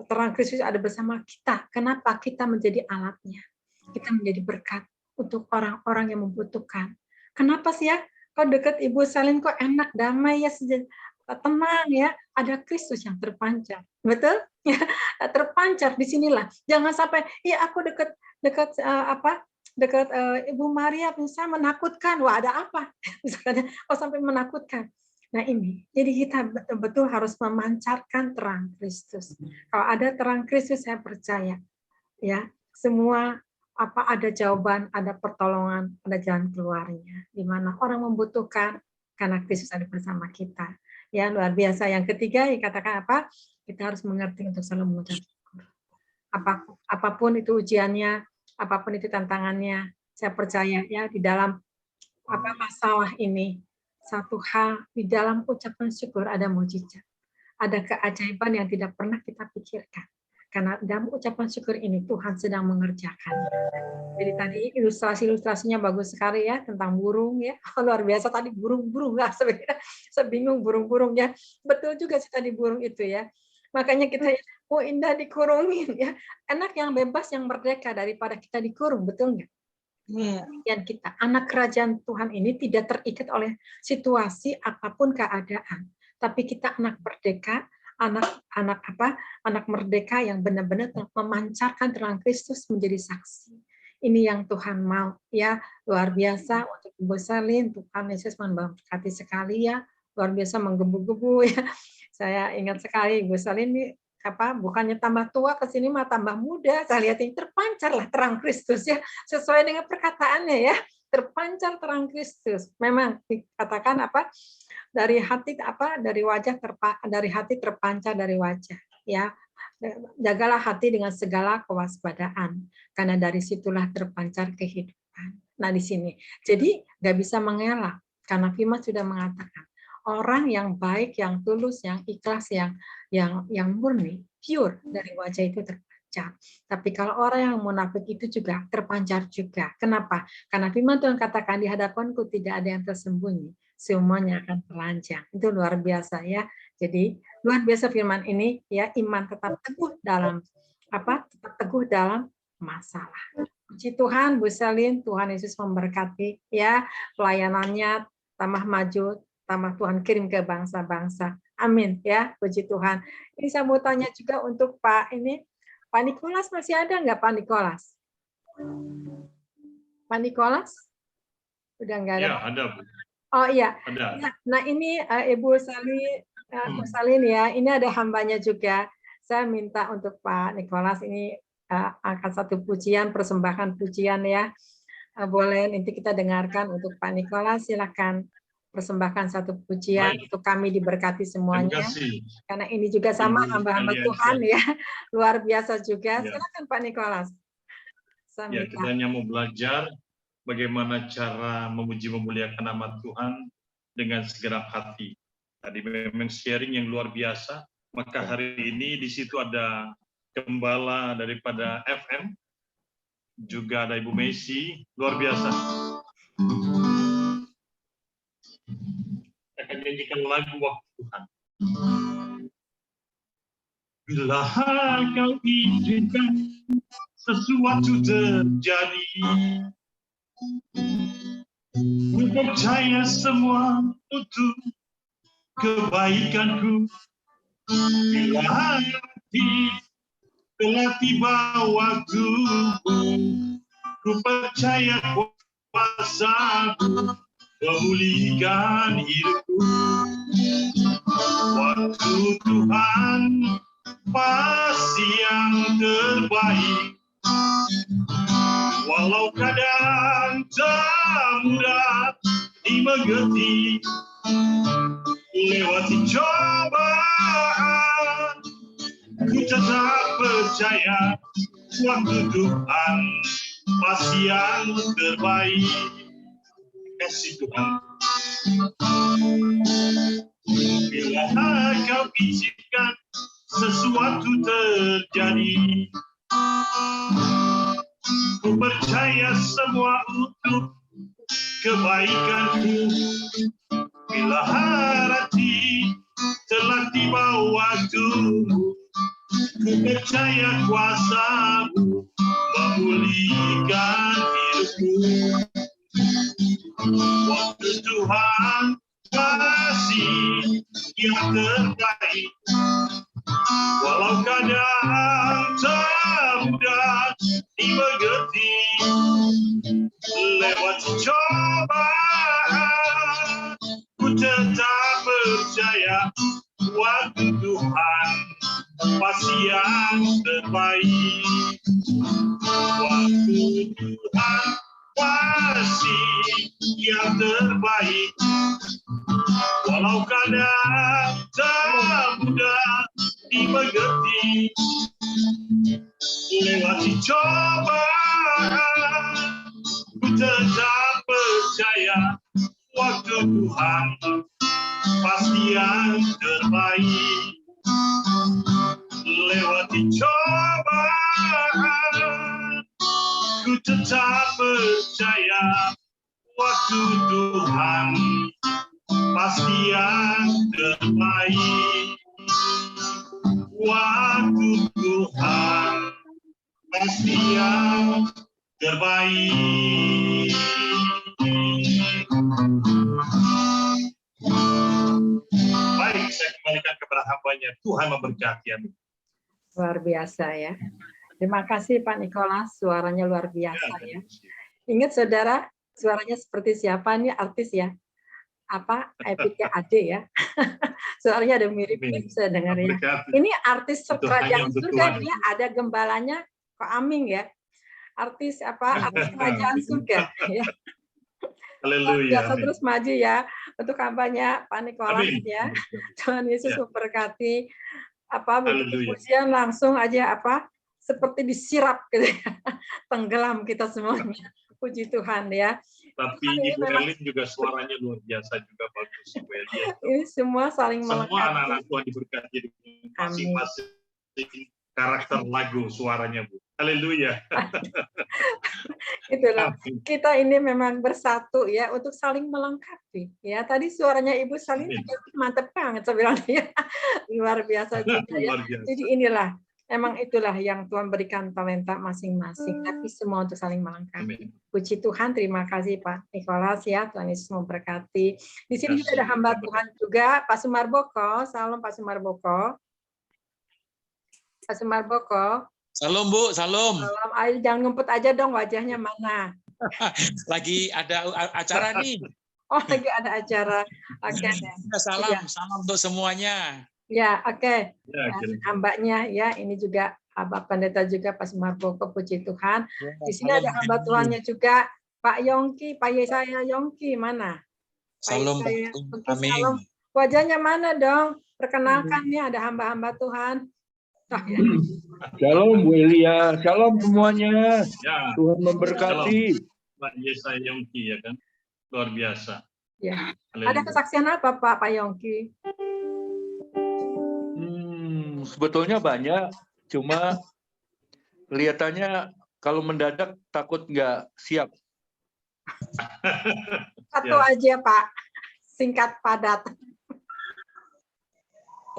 terang Kristus ada bersama kita. Kenapa? Kita menjadi alatnya. Kita menjadi berkat untuk orang-orang yang membutuhkan. Kenapa sih ya? Kok dekat Ibu Selin kok enak, damai ya, tenang ya. Ada Kristus yang terpancar. Betul? Terpancar di sinilah. Jangan sampai ya aku dekat Ibu Maria bisa menakutkan. Wah, ada apa? Misalnya, sampai menakutkan. Nah ini, jadi kita betul-betul harus memancarkan terang Kristus. Kalau ada terang Kristus, saya percaya, ya semua ada jawaban, ada pertolongan, ada jalan keluarnya. Di mana orang membutuhkan karena Kristus ada bersama kita. Ya, luar biasa. Yang ketiga, dikatakan apa? Kita harus mengerti untuk selalu mengucap syukur. Apapun itu ujiannya, apapun itu tantangannya, saya percaya ya di dalam masalah ini, satu hal di dalam ucapan syukur ada mukjizat. Ada keajaiban yang tidak pernah kita pikirkan. Karena dalam ucapan syukur ini Tuhan sedang mengerjakan. Jadi tadi ilustrasinya bagus sekali ya tentang burung ya. Luar biasa tadi burung-burung lah sebenarnya. Saya bingung burung-burung ya. Betul juga sih tadi burung itu ya. Makanya kita indah dikurungin ya. Enak yang bebas yang merdeka daripada kita dikurung, betul nggak? Dan kita anak kerajaan Tuhan ini tidak terikat oleh situasi apapun keadaan. Tapi kita anak merdeka, anak merdeka yang benar-benar memancarkan terang Kristus menjadi saksi. Ini yang Tuhan mau ya, luar biasa untuk Ibu Selin. Tuhan Yesus memberkati sekali ya, luar biasa menggebu-gebu ya. Saya ingat sekali Ibu Selin ini bukannya tambah tua ke sini mah tambah muda. Saya lihat ini terpancarlah terang Kristus ya, sesuai dengan perkataannya ya. Terpancar terang Kristus. Memang dikatakan dari hati dari wajah dari hati terpancar dari wajah ya. Jagalah hati dengan segala kewaspadaan karena dari situlah terpancar kehidupan. Nah di sini jadi nggak bisa mengelak karena firman sudah mengatakan orang yang baik, yang tulus, yang ikhlas, yang murni, pure dari wajah itu terpancar. Tapi kalau orang yang munafik itu juga terpancar juga. Kenapa? Karena firman Tuhan katakan di hadapanku tidak ada yang tersembunyi, semuanya akan telanjang. Itu luar biasa ya. Jadi luar biasa firman ini ya, iman tetap teguh dalam tetap teguh dalam masalah. Puji Tuhan, Bu Selin, Tuhan Yesus memberkati ya, pelayanannya tambah maju, tambah Tuhan kirim ke bangsa-bangsa. Amin ya, puji Tuhan. Ini saya mau tanya juga untuk Pak Nikolas, masih ada nggak Pak Nikolas? Pak Nikolas? Udah nggak ada? Ya, ada. Oh iya. Ada. Nah ini Ibu Salin ya, ini ada hambanya juga. Saya minta untuk Pak Nikolas ini angkat satu pujian, persembahkan pujian ya. Boleh nanti kita dengarkan untuk Pak Nikolas, silakan persembahkan satu pujian untuk kami diberkati semuanya. Karena ini juga sama hamba-hamba Tuhan ya, luar biasa juga. Silakan Pak Nikolas. Ya, kita hanya mau belajar bagaimana cara memuji memuliakan nama Tuhan dengan segenap hati. Tadi memang sharing yang luar biasa. Maka hari ini di situ ada gembala daripada FM, juga ada Ibu Messi, luar biasa. Akan nyanyikan lagu waktu Tuhan. Bila kau izinkan sesuatu terjadi, ku percaya semua untuk kebaikanku. Bila hati telah tiba waktuku, ku percaya kuasa-Mu memulihkan hidupku. Waktu Tuhan pasti yang terbaik, walau kadang tak mudah dimengerti. Lewati cobaan, ku tetap percaya waktu Tuhan pasti yang terbaik. Kasih Tuhan. Bila kau izinkan sesuatu terjadi, ku percaya semua untuk kebaikanku. Bila hati telah tiba waktumu, ku percaya kuasa-Mu memulihkan hidupku. Waktu Tuhan masih yang terbaik, walau kadang tak mudah dimengerti. Lewat cobaan, ku tetap percaya waktu Tuhan pasti yang terbaik. terbaik. Walau kadang tak mudah dimengerti, lewati cobaan, ku tetap percaya waktu Tuhan pasti yang terbaik. Lewati cobaan, ku tetap percaya waktu Tuhan pasti yang terbaik. Waktu Tuhan pasti yang terbaik. Baik, saya kembalikan kepada hambanya. Tuhan memberkati. Amin. Luar biasa ya. Terima kasih Pak Nikolas, suaranya luar biasa ya. Ingat saudara, suaranya seperti siapa nih, artis ya? Apa Epika Ade ya? Suaranya ada mirip-mirip saya dengar ya. Ini artis kerajaan surga, dia ada gembalanya Kok Aming ya. Artis apa? Artis kerajaan surga ya. Haleluya. Biasa terus maju ya untuk kampanye Pak Nikolas ya. Tuhan Yesus memberkati. Apa begitu pujian langsung aja apa seperti disirap gitu ya. Tenggelam kita semuanya. Puji Tuhan ya. Tapi Ibu Elin juga suaranya luar biasa juga, bagus Ibu Elin. Ini semua saling melengkapi. Semua anak-anak Tuhan diberkati masing-masing karakter lagu suaranya, Bu. Haleluya. Itulah, kita ini memang bersatu ya untuk saling melengkapi. Ya, tadi suaranya Ibu Salin mantep banget saya bilang ya. Luar biasa juga ya. Jadi inilah emang itulah yang Tuhan berikan talenta masing-masing, tapi semua untuk saling melengkapi. Puji Tuhan, terima kasih Pak Nikolas ya, Tuhan Yesus memberkati. Di sini juga ada hamba Tuhan juga, Pak Sumarboko. Salam Pak Sumarboko. Pak Sumarboko. Salam Bu, salam. Salam. Ayo jangan ngumpet aja dong, wajahnya mana? Lagi ada acara nih. Oh, lagi ada acara. Oke. Salam, ya. Salam untuk semuanya. Ya, oke. Ya, hambanya ya, ini juga Bapak Pendeta juga Pak Sumarboko, puji Tuhan. Di sini ada hamba Tuhannya juga Pak Yongki, Pak Yesaya Yongki mana? Salam. Amin. Salam. Wajahnya mana dong? Perkenalkan nih ada hamba-hamba Tuhan. Shalom Bu Elia, shalom semuanya. Ya. Tuhan memberkati. Pak Yesaya Yongki ya kan, luar biasa. Ya. Ada kesaksian apa Pak Yongki? Sebetulnya banyak, cuma kelihatannya kalau mendadak takut nggak siap. Satu aja Pak, singkat padat.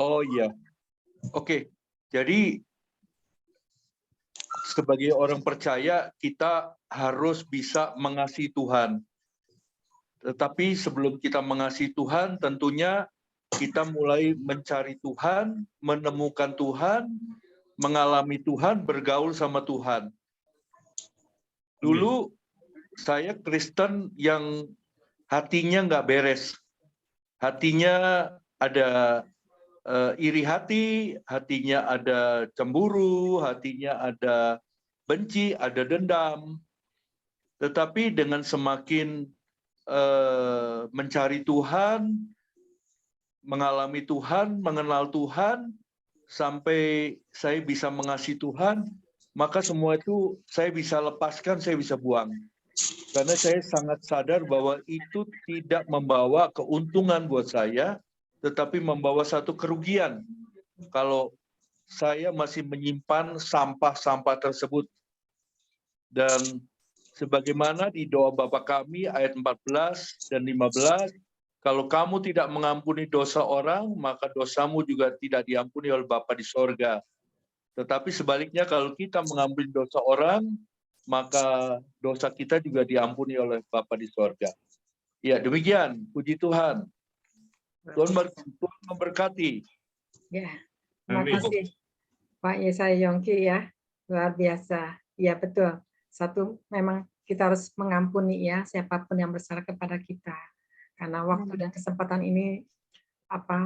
Oh iya, oke. Jadi sebagai orang percaya kita harus bisa mengasihi Tuhan. Tetapi sebelum kita mengasihi Tuhan, tentunya kita mulai mencari Tuhan, menemukan Tuhan, mengalami Tuhan, bergaul sama Tuhan. Dulu saya Kristen yang hatinya nggak beres. Hatinya ada iri hati, hatinya ada cemburu, hatinya ada benci, ada dendam. Tetapi dengan semakin mencari Tuhan, mengalami Tuhan, mengenal Tuhan, sampai saya bisa mengasihi Tuhan, maka semua itu saya bisa lepaskan, saya bisa buang. Karena saya sangat sadar bahwa itu tidak membawa keuntungan buat saya, tetapi membawa satu kerugian. Kalau saya masih menyimpan sampah-sampah tersebut. Dan sebagaimana di doa Bapa kami ayat 14 dan 15, kalau kamu tidak mengampuni dosa orang, maka dosamu juga tidak diampuni oleh Bapa di sorga. Tetapi sebaliknya kalau kita mengampuni dosa orang, maka dosa kita juga diampuni oleh Bapa di sorga. Ya, demikian. Puji Tuhan. Tuhan memberkati. Ya, terima kasih Pak Yesaya Yongki ya. Luar biasa. Ya, betul. Satu, memang kita harus mengampuni ya siapapun yang bersalah kepada kita. Karena waktu dan kesempatan ini,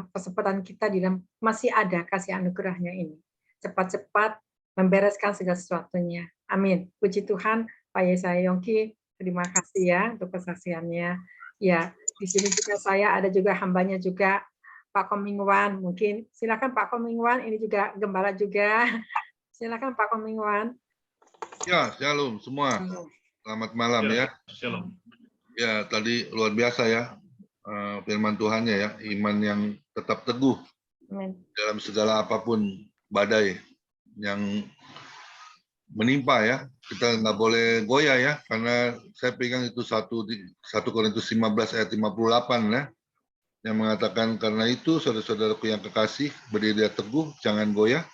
kesempatan kita di dalam masih ada kasih anugerahnya ini. Cepat-cepat membereskan segala sesuatunya. Amin. Puji Tuhan, Pak Yesaya Yongki, terima kasih ya untuk kesaksiannya. Ya, di sini juga saya ada juga hambanya juga Pak Komingwan. Mungkin silakan Pak Komingwan, ini juga gembala juga. Silakan Pak Komingwan. Ya, shalom semua. Selamat malam ya. Shalom. Ya, tadi luar biasa ya firman Tuhannya ya, iman yang tetap teguh Amin. dalam segala apapun badai yang menimpa ya. Kita nggak boleh goyah ya, karena saya pegang itu 1 Korintus 15 ayat 58 ya, yang mengatakan karena itu saudara-saudaraku yang kekasih, berdiri teguh, jangan goyah.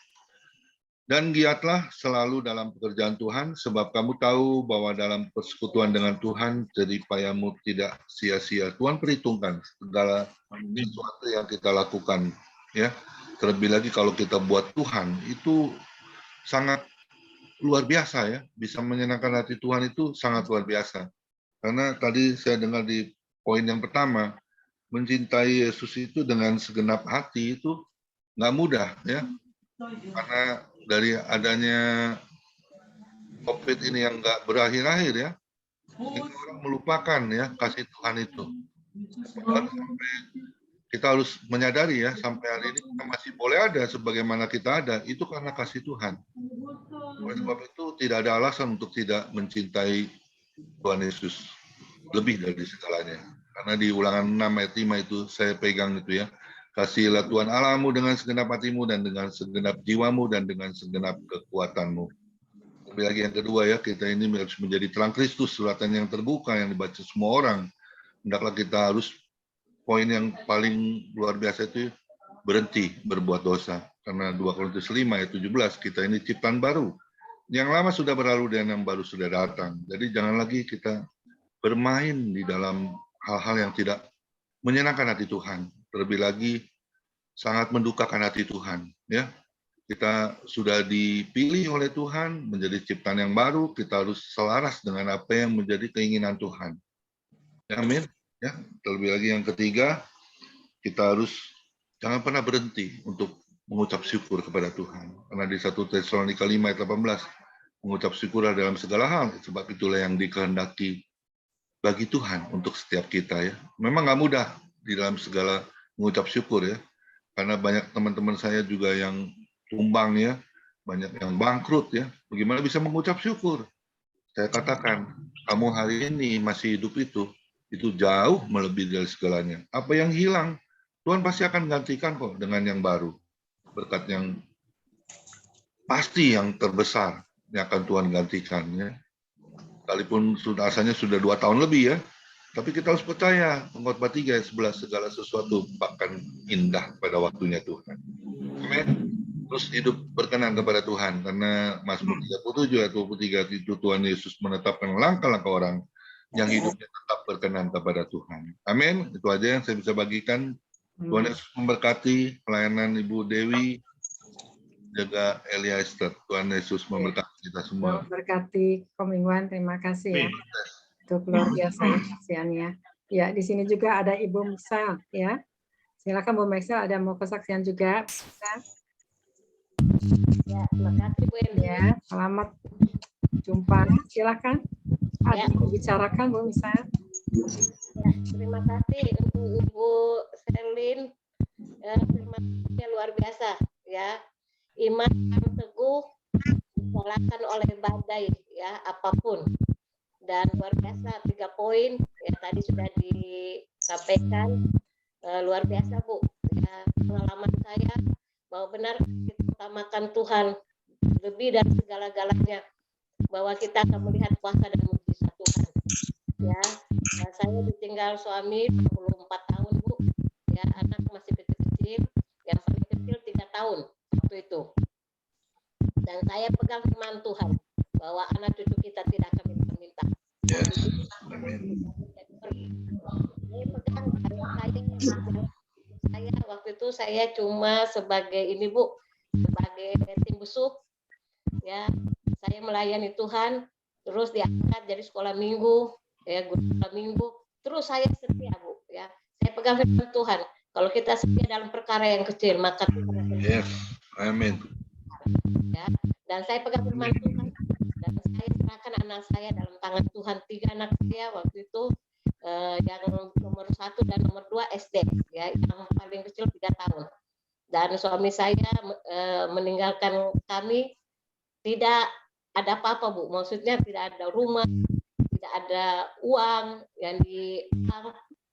Dan giatlah selalu dalam pekerjaan Tuhan, sebab kamu tahu bahwa dalam persekutuan dengan Tuhan, jeripayamu tidak sia-sia. Tuhan perhitungkan segala sesuatu yang kita lakukan. Ya, terlebih lagi kalau kita buat Tuhan, itu sangat luar biasa ya. Bisa menyenangkan hati Tuhan itu sangat luar biasa. Karena tadi saya dengar di poin yang pertama, mencintai Yesus itu dengan segenap hati itu nggak mudah ya. Karena dari adanya COVID ini yang nggak berakhir-akhir ya, orang melupakan ya kasih Tuhan itu. Sampai kita harus menyadari ya, sampai hari ini kita masih boleh ada sebagaimana kita ada, itu karena kasih Tuhan. Oleh sebab itu tidak ada alasan untuk tidak mencintai Tuhan Yesus lebih dari segalanya. Karena di Ulangan 6 ayat 5 itu saya pegang itu ya. Kasihilah Tuhan Allahmu dengan segenap hatimu dan dengan segenap jiwamu dan dengan segenap kekuatanmu. Lebih lagi yang kedua ya, kita ini harus menjadi terang Kristus, suratan yang terbuka yang dibaca semua orang. Hendaklah kita harus, poin yang paling luar biasa itu berhenti berbuat dosa. Karena 2 Korintus 5 ayat 17, kita ini ciptaan baru. Yang lama sudah berlalu dan yang baru sudah datang. Jadi jangan lagi kita bermain di dalam hal-hal yang tidak menyenangkan hati Tuhan. Terlebih lagi sangat mendukakan hati Tuhan. Ya, kita sudah dipilih oleh Tuhan menjadi ciptaan yang baru. Kita harus selaras dengan apa yang menjadi keinginan Tuhan. Ya, amin. Ya, terlebih lagi yang ketiga, kita harus jangan pernah berhenti untuk mengucap syukur kepada Tuhan. Karena di 1 Tesalonika 5 ayat 18, mengucap syukur dalam segala hal, sebab itulah yang dikehendaki bagi Tuhan untuk setiap kita ya. Memang nggak mudah di dalam segala mengucap syukur ya, karena banyak teman-teman saya juga yang tumbang ya, banyak yang bangkrut ya. Bagaimana bisa mengucap syukur? Saya katakan, kamu hari ini masih hidup itu jauh melebihi dari segalanya. Apa yang hilang, Tuhan pasti akan gantikan kok dengan yang baru. Berkat yang pasti yang terbesar yang akan Tuhan gantikan ya. Sekalipun asalnya sudah 2 tahun lebih ya, tapi kita harus percaya, Pengkhotbah 3 ayat 11, segala sesuatu bahkan indah pada waktunya Tuhan. Amin. Terus hidup berkenan kepada Tuhan, karena Mazmur 37 ayat 23 itu Tuhan Yesus menetapkan langkah-langkah orang yang hidupnya tetap berkenan kepada Tuhan. Amin. Itu aja yang saya bisa bagikan. Tuhan Yesus memberkati pelayanan Ibu Dewi, jaga Elia Esther. Tuhan Yesus memberkati kita semua. Memberkati Komingwan, terima kasih ya. Itu luar biasa kesaksiannya. Ya, di sini juga ada Ibu Meksel ya. Silakan Bu Meksel, ada mau kesaksian juga. Ya, terima kasih Bu Eni. Ya, selamat jumpa. Silakan. Ada yang dibicarakan Bu Meksel. Ya, terima kasih untuk Ibu Selin. Terima kasih luar biasa ya. Iman yang teguh dikalahkan oleh badai ya, apapun. Dan luar biasa 3 poin yang tadi sudah disampaikan, luar biasa Bu ya, pengalaman saya bahwa benar kita utamakan Tuhan lebih dari segala-galanya, bahwa kita akan melihat kuasa dan mujizat Tuhan ya. Nah, saya ditinggal suami 24 tahun Bu ya, anak masih kecil-kecil, yang paling kecil 3 tahun waktu itu, dan saya pegang firman Tuhan bahwa anak cucu kita tidak akan minta-minta. Yes. Saya waktu itu saya cuma sebagai ini Bu, sebagai tim busuk ya, saya melayani Tuhan, terus diangkat jadi sekolah minggu ya, guru sekolah minggu, terus saya setia Bu ya, saya pegang firman Tuhan, kalau kita setia dalam perkara yang kecil maka Tuhan akan. Yes. Amin. Ya, dan saya pegang firman Tuhan dan saya serahkan anak saya dalam tangan Tuhan, 3 anak saya waktu itu, yang nomor 1 dan nomor 2 SD, ya, yang paling kecil 3 tahun. Dan suami saya meninggalkan kami, tidak ada apa-apa, Bu. Maksudnya tidak ada rumah, tidak ada uang yang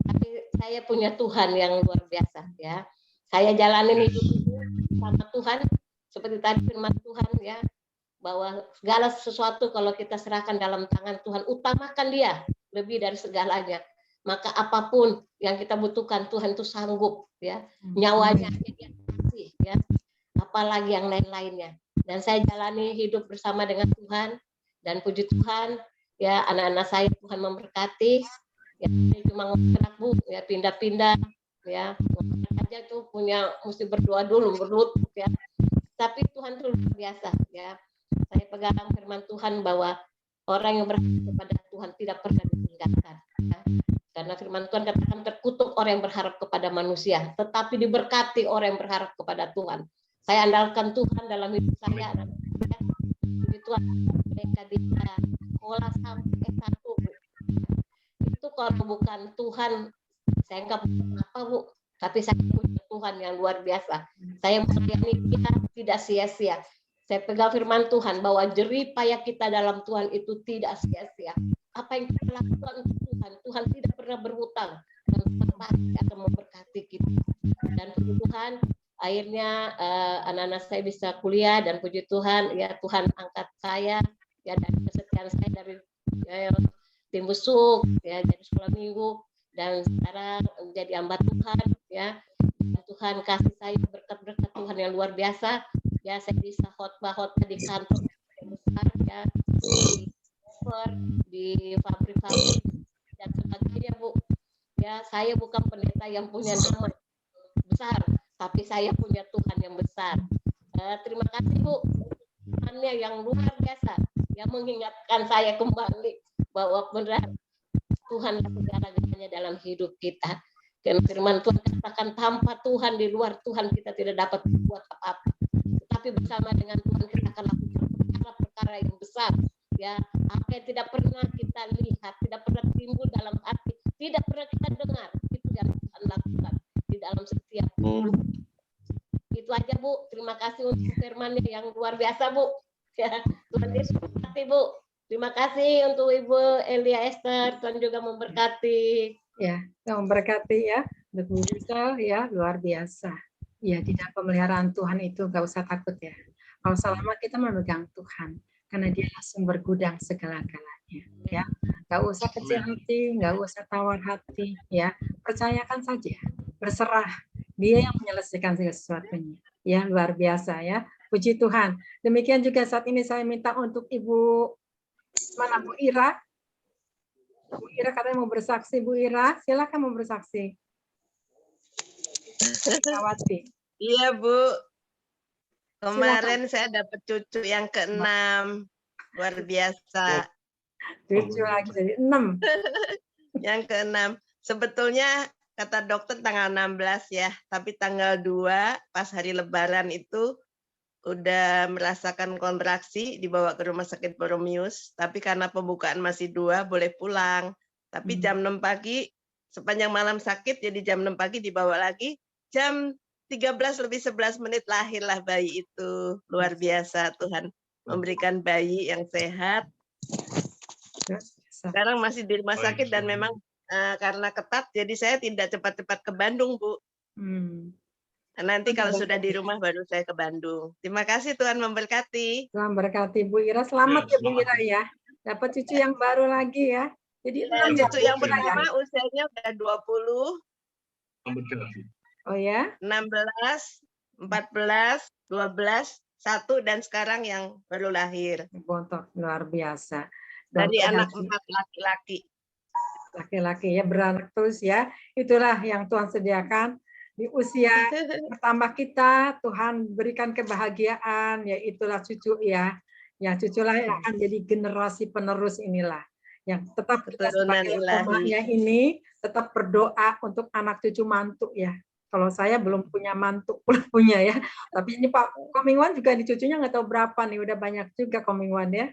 tapi saya punya Tuhan yang luar biasa, ya. Saya jalanin hidup sama Tuhan seperti tadi firman Tuhan, ya, bahwa segala sesuatu kalau kita serahkan dalam tangan Tuhan, utamakan Dia lebih dari segalanya, maka apapun yang kita butuhkan Tuhan itu sanggup, ya. Nyawanya Dia kasih, ya, apalagi yang lain-lainnya. Dan saya jalani hidup bersama dengan Tuhan, dan puji Tuhan, ya, anak-anak saya Tuhan memberkati, ya. Saya cuma ngontrak, Bu, ya, pindah-pindah, ya, ngontrak aja tuh mesti berdoa dulu, berlutut, ya. Tapi Tuhan itu luar biasa, ya. Saya pegang firman Tuhan bahwa orang yang berharap kepada Tuhan tidak pernah ditinggalkan, ya. Karena firman Tuhan katakan terkutuk orang yang berharap kepada manusia, tetapi diberkati orang yang berharap kepada Tuhan. Saya andalkan Tuhan dalam hidup saya. Puji Tuhan, mereka bisa sekolah sampai S1, Bu. Itu kalau bukan Tuhan, saya nggak punya apa, Bu. Tapi saya punya Tuhan yang luar biasa. Saya melayani Dia tidak sia-sia. Saya pegang firman Tuhan bahwa jerih payah kita dalam Tuhan itu tidak sia-sia. Apa yang kita lakukan untuk Tuhan, Tuhan tidak pernah berhutang, dan Tuhan pasti akan memberkati kita. Dan puji Tuhan, akhirnya anak-anak saya bisa kuliah, dan puji Tuhan, ya, Tuhan angkat saya, ya, dari kesetiaan saya dari tim busuk, ya, jadi sekolah minggu, dan sekarang menjadi hamba Tuhan, ya. Dan Tuhan kasih saya berkat-berkat Tuhan yang luar biasa, ya. Saya bisa khotbah di kantor yang besar, ya, di pabrik-pabrik dan sebagainya, Bu. Ya, saya bukan pendeta yang punya nama besar, tapi saya punya Tuhan yang besar. Terima kasih, Bu, Tuhannya yang luar biasa, yang mengingatkan saya kembali bahwa benar Tuhan segala-galanya dalam hidup kita. Dan firman Tuhan katakan tanpa Tuhan, di luar Tuhan kita tidak dapat berbuat apa-apa. Tetapi bersama dengan Tuhan kita akan lakukan perkara-perkara yang besar, ya. Apa yang tidak pernah kita lihat, tidak pernah timbul dalam hati, tidak pernah kita dengar, itu yang Tuhan lakukan di dalam setiap hidup. Itu aja, Bu. Terima kasih untuk firman-Nya yang luar biasa, Bu. Ya, Tuhan Yesus memberkati, Bu. Terima kasih untuk Ibu Elia Esther. Tuhan juga memberkati. Ya, Tuhan memberkati, ya. Untuk Bu Gisel, ya, luar biasa. Ya, di dalam pemeliharaan Tuhan itu nggak usah takut, ya. Kalau selama kita memegang Tuhan, karena Dialah sumber gudang segala-galanya, ya. Nggak usah kecil hati, nggak usah tawar hati, ya. Percayakan saja, berserah. Dia yang menyelesaikan segala sesuatunya. Ya, luar biasa, ya. Puji Tuhan. Demikian juga saat ini saya minta untuk Ibu mana Bu Ira. Bu Ira katanya mau bersaksi. Bu Ira, silakan mau bersaksi. Awati. Iya, Bu. Kemarin saya dapat cucu yang ke-6. Luar biasa. Cucu lagi jadi 6. Yang ke-6. Sebetulnya kata dokter tanggal 16 ya, tapi tanggal 2 pas hari Lebaran itu udah merasakan kontraksi, dibawa ke rumah sakit Boromius, tapi karena pembukaan masih 2 boleh pulang. Tapi jam 6 pagi sepanjang malam sakit, jadi jam 6 pagi dibawa lagi, jam 13:11 lahirlah bayi itu. Luar biasa, Tuhan memberikan bayi yang sehat. Sekarang masih di rumah sakit dan memang karena ketat, jadi saya tidak cepat-cepat ke Bandung, Bu. Nanti kalau sudah di rumah baru saya ke Bandung. Terima kasih, Tuhan memberkati. Tuhan berkati Bu Ira. Selamat ya Bu Ira, ya. Dapat cucu yang baru lagi, ya. Jadi cucu yang pertama usianya udah 20. Oh ya? 16, 14, 12, 1 dan sekarang yang baru lahir. Bontok, luar biasa. Dari anak 4 laki-laki. Laki-laki, ya, beranak terus, ya. Itulah yang Tuhan sediakan. Di usia pertama kita, Tuhan berikan kebahagiaan, ya, itulah cucu, ya. Yang cuculah yang akan jadi generasi penerus inilah. Yang tetap kita sebagai umatnya ini tetap berdoa untuk anak cucu mantu, ya. Kalau saya belum punya mantu, belum punya, ya. Tapi ini Pak Komingwan juga di cucunya nggak tahu berapa nih, udah banyak juga Komingwan, ya.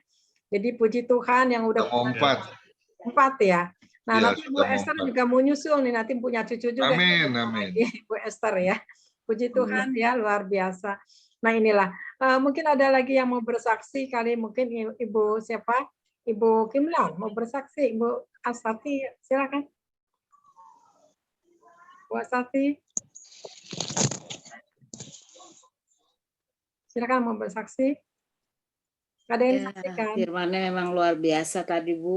Jadi puji Tuhan yang udah 4. 4, ya. Nah, Iya, nanti Bu sudah mau Esther 4. juga mau nyusul nih, nanti punya cucu juga. Amin, amin. Bu Esther ya. Puji Tuhan ya, luar biasa. Nah inilah, mungkin ada lagi yang mau bersaksi kali, mungkin Ibu siapa? Ibu Kimlan mau bersaksi, Ibu Asati, silakan. Bu Asati. Silakan mau bersaksi. Ada yang disaksikan. Firman-Nya memang luar biasa tadi, Bu.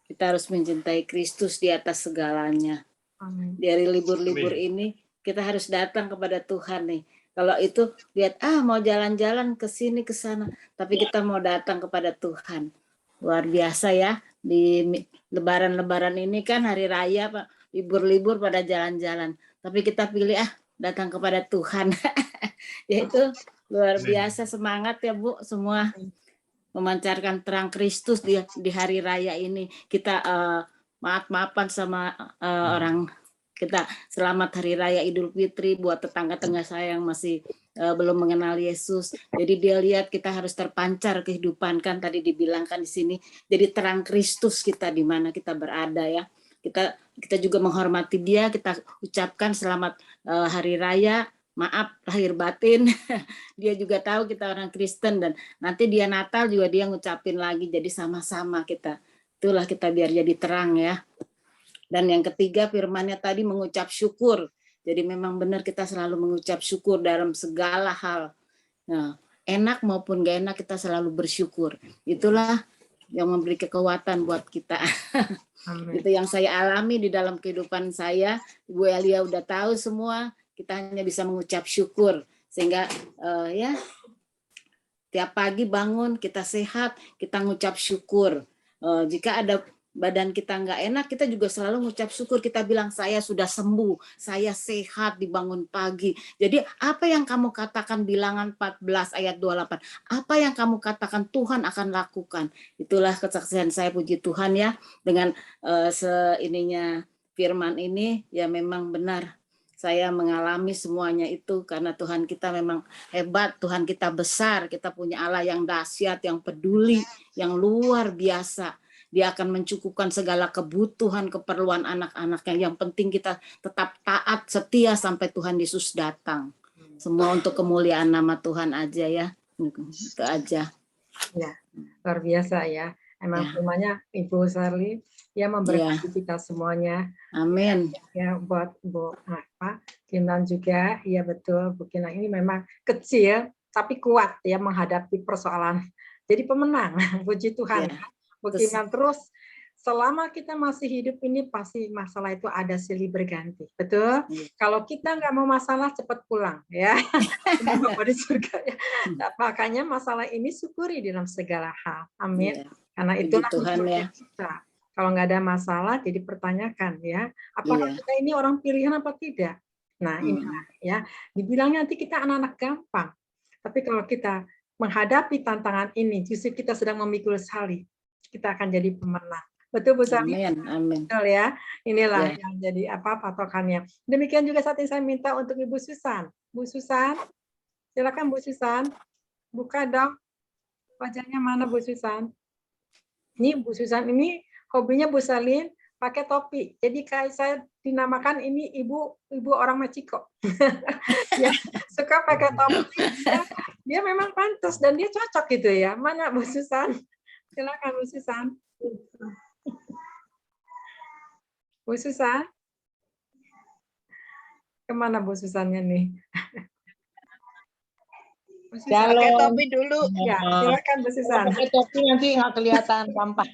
Kita harus mencintai Kristus di atas segalanya. Amin. Dari libur-libur ini kita harus datang kepada Tuhan nih. Kalau itu lihat mau jalan-jalan ke sini ke sana, tapi kita mau datang kepada Tuhan. Luar biasa ya. Di lebaran-lebaran ini kan hari raya, Pak, libur-libur pada jalan-jalan. Tapi kita pilih datang kepada Tuhan. Yaitu luar biasa, semangat ya Bu semua. Memancarkan terang Kristus di hari raya ini. Kita maaf-maafan sama orang kita. Selamat Hari Raya Idul Fitri buat tetangga-tetangga saya yang masih belum mengenal Yesus. Jadi dia lihat kita harus terpancar kehidupan, kan tadi dibilangkan di sini. Jadi terang Kristus kita di mana kita berada ya. Kita juga menghormati dia, kita ucapkan selamat Hari Raya. Maaf lahir batin, dia juga tahu kita orang Kristen, dan nanti dia Natal juga dia ngucapin lagi, jadi sama-sama itulah kita biar jadi terang ya. Dan yang ketiga firman-Nya tadi mengucap syukur, jadi memang benar kita selalu mengucap syukur dalam segala hal. Nah, enak maupun gak enak kita selalu bersyukur, itulah yang memberi kekuatan buat kita. Itu yang saya alami di dalam kehidupan saya. Ibu Elia udah tahu semua. Kita hanya bisa mengucap syukur sehingga ya tiap pagi bangun kita sehat, kita mengucap syukur. Jika ada badan kita nggak enak, kita juga selalu mengucap syukur. Kita bilang saya sudah sembuh, saya sehat dibangun pagi. Jadi apa yang kamu katakan, Bilangan 14 ayat 28, apa yang kamu katakan Tuhan akan lakukan. Itulah kesaksian saya, puji Tuhan ya, dengan seininya firman ini ya memang benar. Saya mengalami semuanya itu karena Tuhan kita memang hebat, Tuhan kita besar, kita punya Allah yang dahsyat, yang peduli, yang luar biasa. Dia akan mencukupkan segala kebutuhan, keperluan anak-anaknya. Yang penting kita tetap taat, setia sampai Tuhan Yesus datang. Semua untuk kemuliaan nama Tuhan aja ya. Itu aja. Ya, luar biasa ya. Emang firman-Nya Ibu Sarli ya memberkati kita semuanya. Amin. Ya buat Bu Kinan juga, ya betul. Bu Kinan ini memang kecil tapi kuat ya menghadapi persoalan. Jadi pemenang, puji Tuhan. Ya. Bu Kinan terus selama kita masih hidup ini pasti masalah itu ada silih berganti, betul? Kalau kita nggak mau masalah cepat pulang ya. Di surga ya. Nah, makanya masalah ini syukuri dalam segala hal. Amin. Ya. Karena itulah Tuhan ya. Kita. Kalau nggak ada masalah, jadi pertanyakan ya, apakah kita ini orang pilihan apa tidak? Nah inilah ya, dibilang nanti kita anak-anak gampang, tapi kalau kita menghadapi tantangan ini, justru kita sedang memikul salib, kita akan jadi pemenang. Betul Bu Sari? Amin. Betul ya. Inilah yang jadi patokannya. Demikian juga saat ini saya minta untuk Ibu Susan. Bu Susan, silakan Bu Susan, buka dong wajahnya, mana Bu Susan? Ini Bu Susan ini hobinya Bu Salin pakai topi. Jadi kayak saya dinamakan ini ibu orang Meksiko. Ya, suka pakai topi. Dia memang pantas dan dia cocok gitu ya. Mana Bu Susan? Silakan Bu Susan. Bu Susan? Kemana Bu Susannya nih? Pakai topi dulu. Ya, silakan Bu Susan. Pakai topi nanti nggak kelihatan tampak.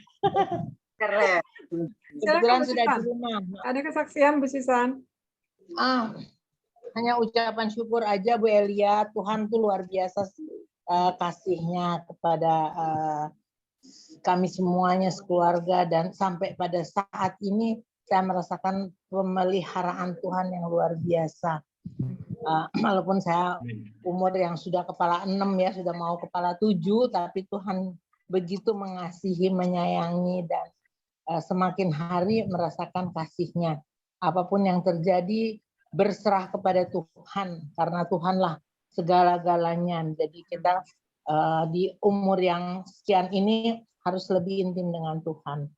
Keren. Kebetulan sudah di rumah. Ada kesaksian Bu Susan? Hanya ucapan syukur aja Bu Elia. Tuhan tuh luar biasa kasihnya kepada kami semuanya sekeluarga, dan sampai pada saat ini saya merasakan pemeliharaan Tuhan yang luar biasa. Walaupun saya umur yang sudah kepala 6 ya, sudah mau kepala 7, tapi Tuhan begitu mengasihi, menyayangi, dan semakin hari merasakan kasih-Nya. Apapun yang terjadi, berserah kepada Tuhan, karena Tuhanlah segala-galanya. Jadi kita di umur yang sekian ini harus lebih intim dengan Tuhan.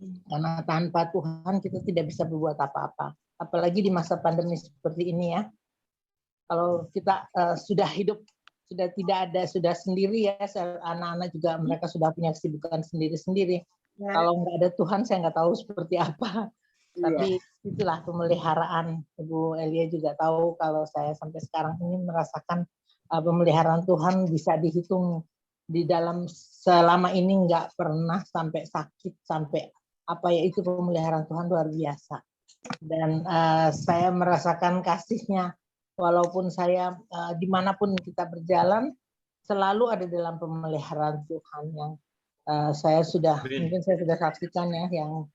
Karena tanpa Tuhan kita tidak bisa berbuat apa-apa. Apalagi di masa pandemi seperti ini ya. Kalau kita sudah hidup, sudah tidak ada, sudah sendiri ya, anak-anak juga mereka sudah punya kesibukan sendiri-sendiri. Kalau nggak ada Tuhan, saya nggak tahu seperti apa. Tapi itulah pemeliharaan. Ibu Elia juga tahu kalau saya sampai sekarang ini merasakan pemeliharaan Tuhan bisa dihitung di dalam selama ini nggak pernah sampai sakit, sampai apa ya, itu pemeliharaan Tuhan luar biasa. Dan saya merasakan kasih-Nya walaupun saya dimanapun kita berjalan selalu ada dalam pemeliharaan Tuhan yang mungkin saya sudah saksikan ya, yang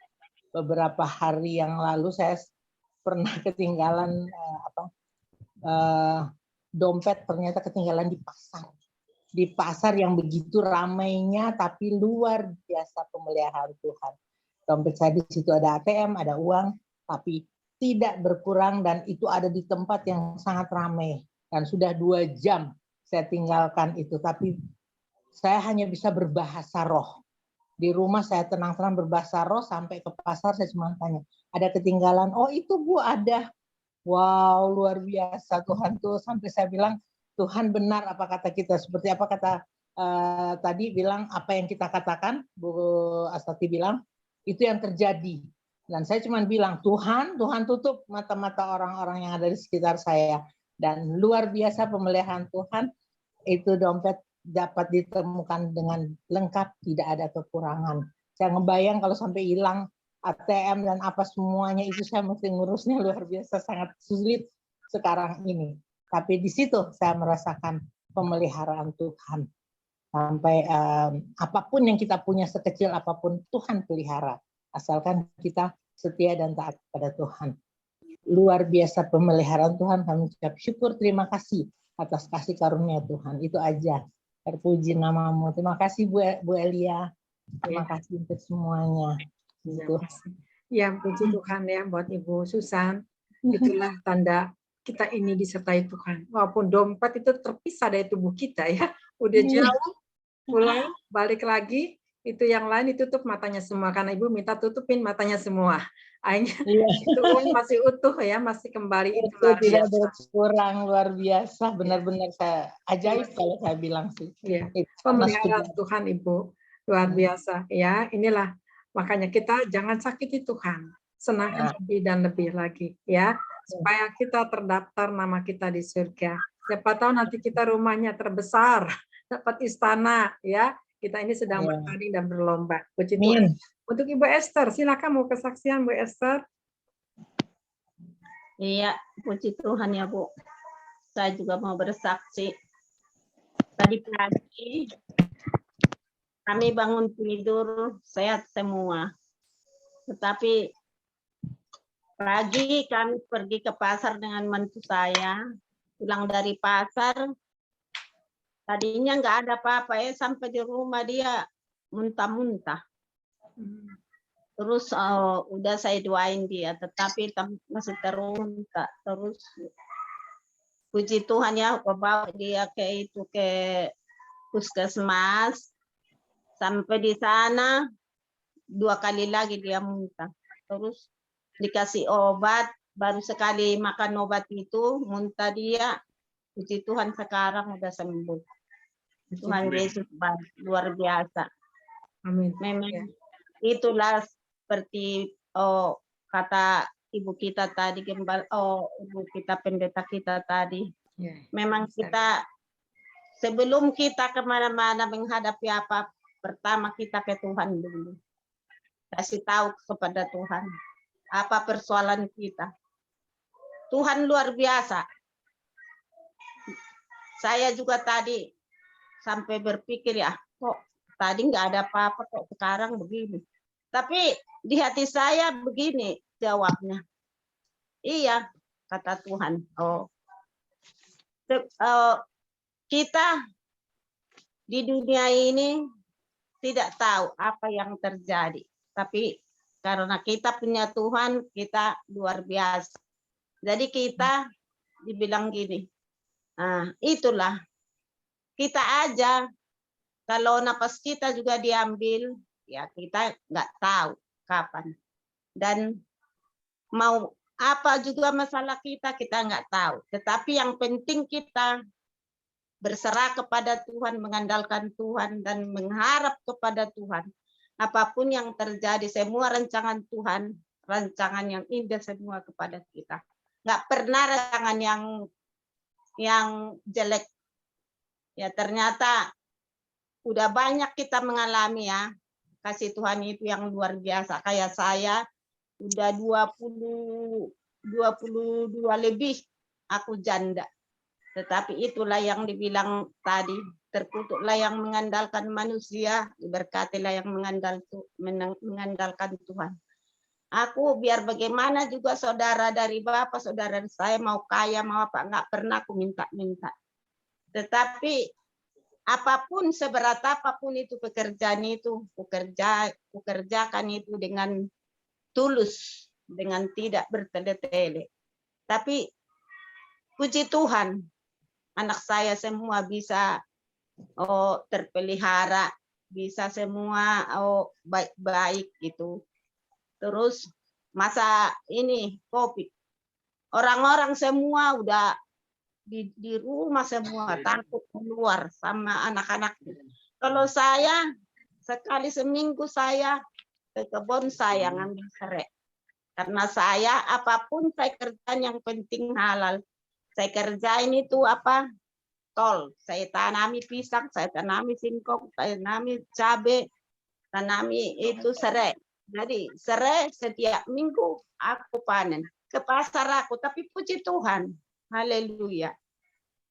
beberapa hari yang lalu saya pernah ketinggalan dompet, ternyata ketinggalan di pasar yang begitu ramainya, tapi luar biasa pemeliharaan Tuhan. Dompet saya di situ ada ATM, ada uang, tapi tidak berkurang, dan itu ada di tempat yang sangat ramai. Dan sudah 2 jam saya tinggalkan itu, tapi saya hanya bisa berbahasa roh. Di rumah saya tenang-tenang berbahasa roh, sampai ke pasar saya cuma tanya, ada ketinggalan? Oh itu Bu ada. Wow, luar biasa Tuhan tuh, sampai saya bilang, Tuhan benar apa kata kita, seperti apa kata tadi bilang, apa yang kita katakan, Bu Astati bilang, itu yang terjadi. Dan saya cuma bilang, Tuhan tutup mata-mata orang-orang yang ada di sekitar saya. Dan luar biasa pemeliharaan Tuhan, itu dompet dapat ditemukan dengan lengkap, tidak ada kekurangan. Saya ngebayang kalau sampai hilang ATM dan apa semuanya, itu saya mesti ngurusnya luar biasa, sangat sulit sekarang ini. Tapi di situ saya merasakan pemeliharaan Tuhan. Sampai apapun yang kita punya, sekecil apapun, Tuhan pelihara. Asalkan kita setia dan taat pada Tuhan. Luar biasa pemeliharaan Tuhan, kami ucap syukur, terima kasih atas kasih karunia Tuhan. Itu aja. Terpuji namamu. Terima kasih Bu Elia. Terima kasih untuk semuanya. Ya, puji Tuhan ya buat Ibu Susan. Itulah tanda kita ini disertai Tuhan. Walaupun dompet itu terpisah dari tubuh kita ya. Udah jauh, pulang, balik lagi, itu yang lain ditutup matanya semua. Karena Ibu minta tutupin matanya semua. Akhirnya itu uang masih utuh ya, masih kembali. Itu luar tidak biasa. berkurang, luar biasa. Benar-benar saya ajaib kalau saya bilang sih. Ya. Pemeliharaan Tuhan Ibu luar biasa ya. Inilah makanya kita jangan sakiti Tuhan, senangkan lebih dan lebih lagi ya, supaya kita terdaftar nama kita di surga. Siapa tahu nanti kita rumahnya terbesar, dapat istana ya. Kita ini sedang bertanding dan berlomba. Puji Tuhan. Untuk Ibu Esther, silakan mau kesaksian Bu Esther. Iya, puji Tuhan ya Bu. Saya juga mau bersaksi. Tadi pagi kami bangun tidur sehat semua. Tetapi pagi kami pergi ke pasar dengan mantu saya. Pulang dari pasar, tadinya nggak ada apa-apa ya, sampai di rumah dia muntah-muntah. Terus udah saya doain dia, tetapi masih termuntah. Terus puji Tuhan ya, aku bawa dia ke puskesmas. Sampai di sana 2 kali lagi dia muntah. Terus dikasih obat, baru sekali makan obat itu muntah dia. Puji Tuhan sekarang udah sembuh. Tuhan Yesus luar biasa. Amin. Memang itulah seperti kata ibu kita tadi, ibu kita pendeta kita tadi. Memang kita sebelum kita kemana-mana menghadapi apa, pertama kita ke Tuhan dulu. Kasih tahu kepada Tuhan apa persoalan kita. Tuhan luar biasa. Saya juga tadi sampai berpikir ya, kok tadi nggak ada apa-apa, kok sekarang begini. Tapi di hati saya begini jawabnya. Iya, kata Tuhan. Kita di dunia ini tidak tahu apa yang terjadi. Tapi karena kita punya Tuhan, kita luar biasa. Jadi kita dibilang gini, itulah kita aja, kalau napas kita juga diambil, ya kita nggak tahu kapan. Dan mau apa juga masalah kita nggak tahu. Tetapi yang penting kita berserah kepada Tuhan, mengandalkan Tuhan, dan mengharap kepada Tuhan. Apapun yang terjadi, semua rancangan Tuhan, rancangan yang indah semua kepada kita. Nggak pernah rancangan yang jelek. Ya ternyata udah banyak kita mengalami ya. Kasih Tuhan itu yang luar biasa. Kayak saya udah 22 lebih aku janda. Tetapi itulah yang dibilang tadi, terkutuklah yang mengandalkan manusia, diberkatilah yang mengandalkan Tuhan. Aku biar bagaimana juga saudara dari Bapak, saudara saya mau kaya, mau apa, nggak pernah aku minta-minta. Tetapi apapun, seberat apapun itu pekerjaan itu, kukerjakan itu dengan tulus, dengan tidak bertele-tele. Tapi puji Tuhan, anak saya semua bisa terpelihara, bisa semua baik-baik gitu. Terus masa ini COVID, orang-orang semua udah di rumah semua, takut keluar sama anak-anak. Kalau saya sekali seminggu saya ke kebun saya ngambil serai. Karena saya apapun saya kerjain yang penting halal. Saya kerjain itu apa? Tol. Saya tanami pisang, saya tanami singkong, saya tanami cabai, tanami itu serai. Jadi serai setiap minggu aku panen ke pasar aku. Tapi puji Tuhan, haleluya.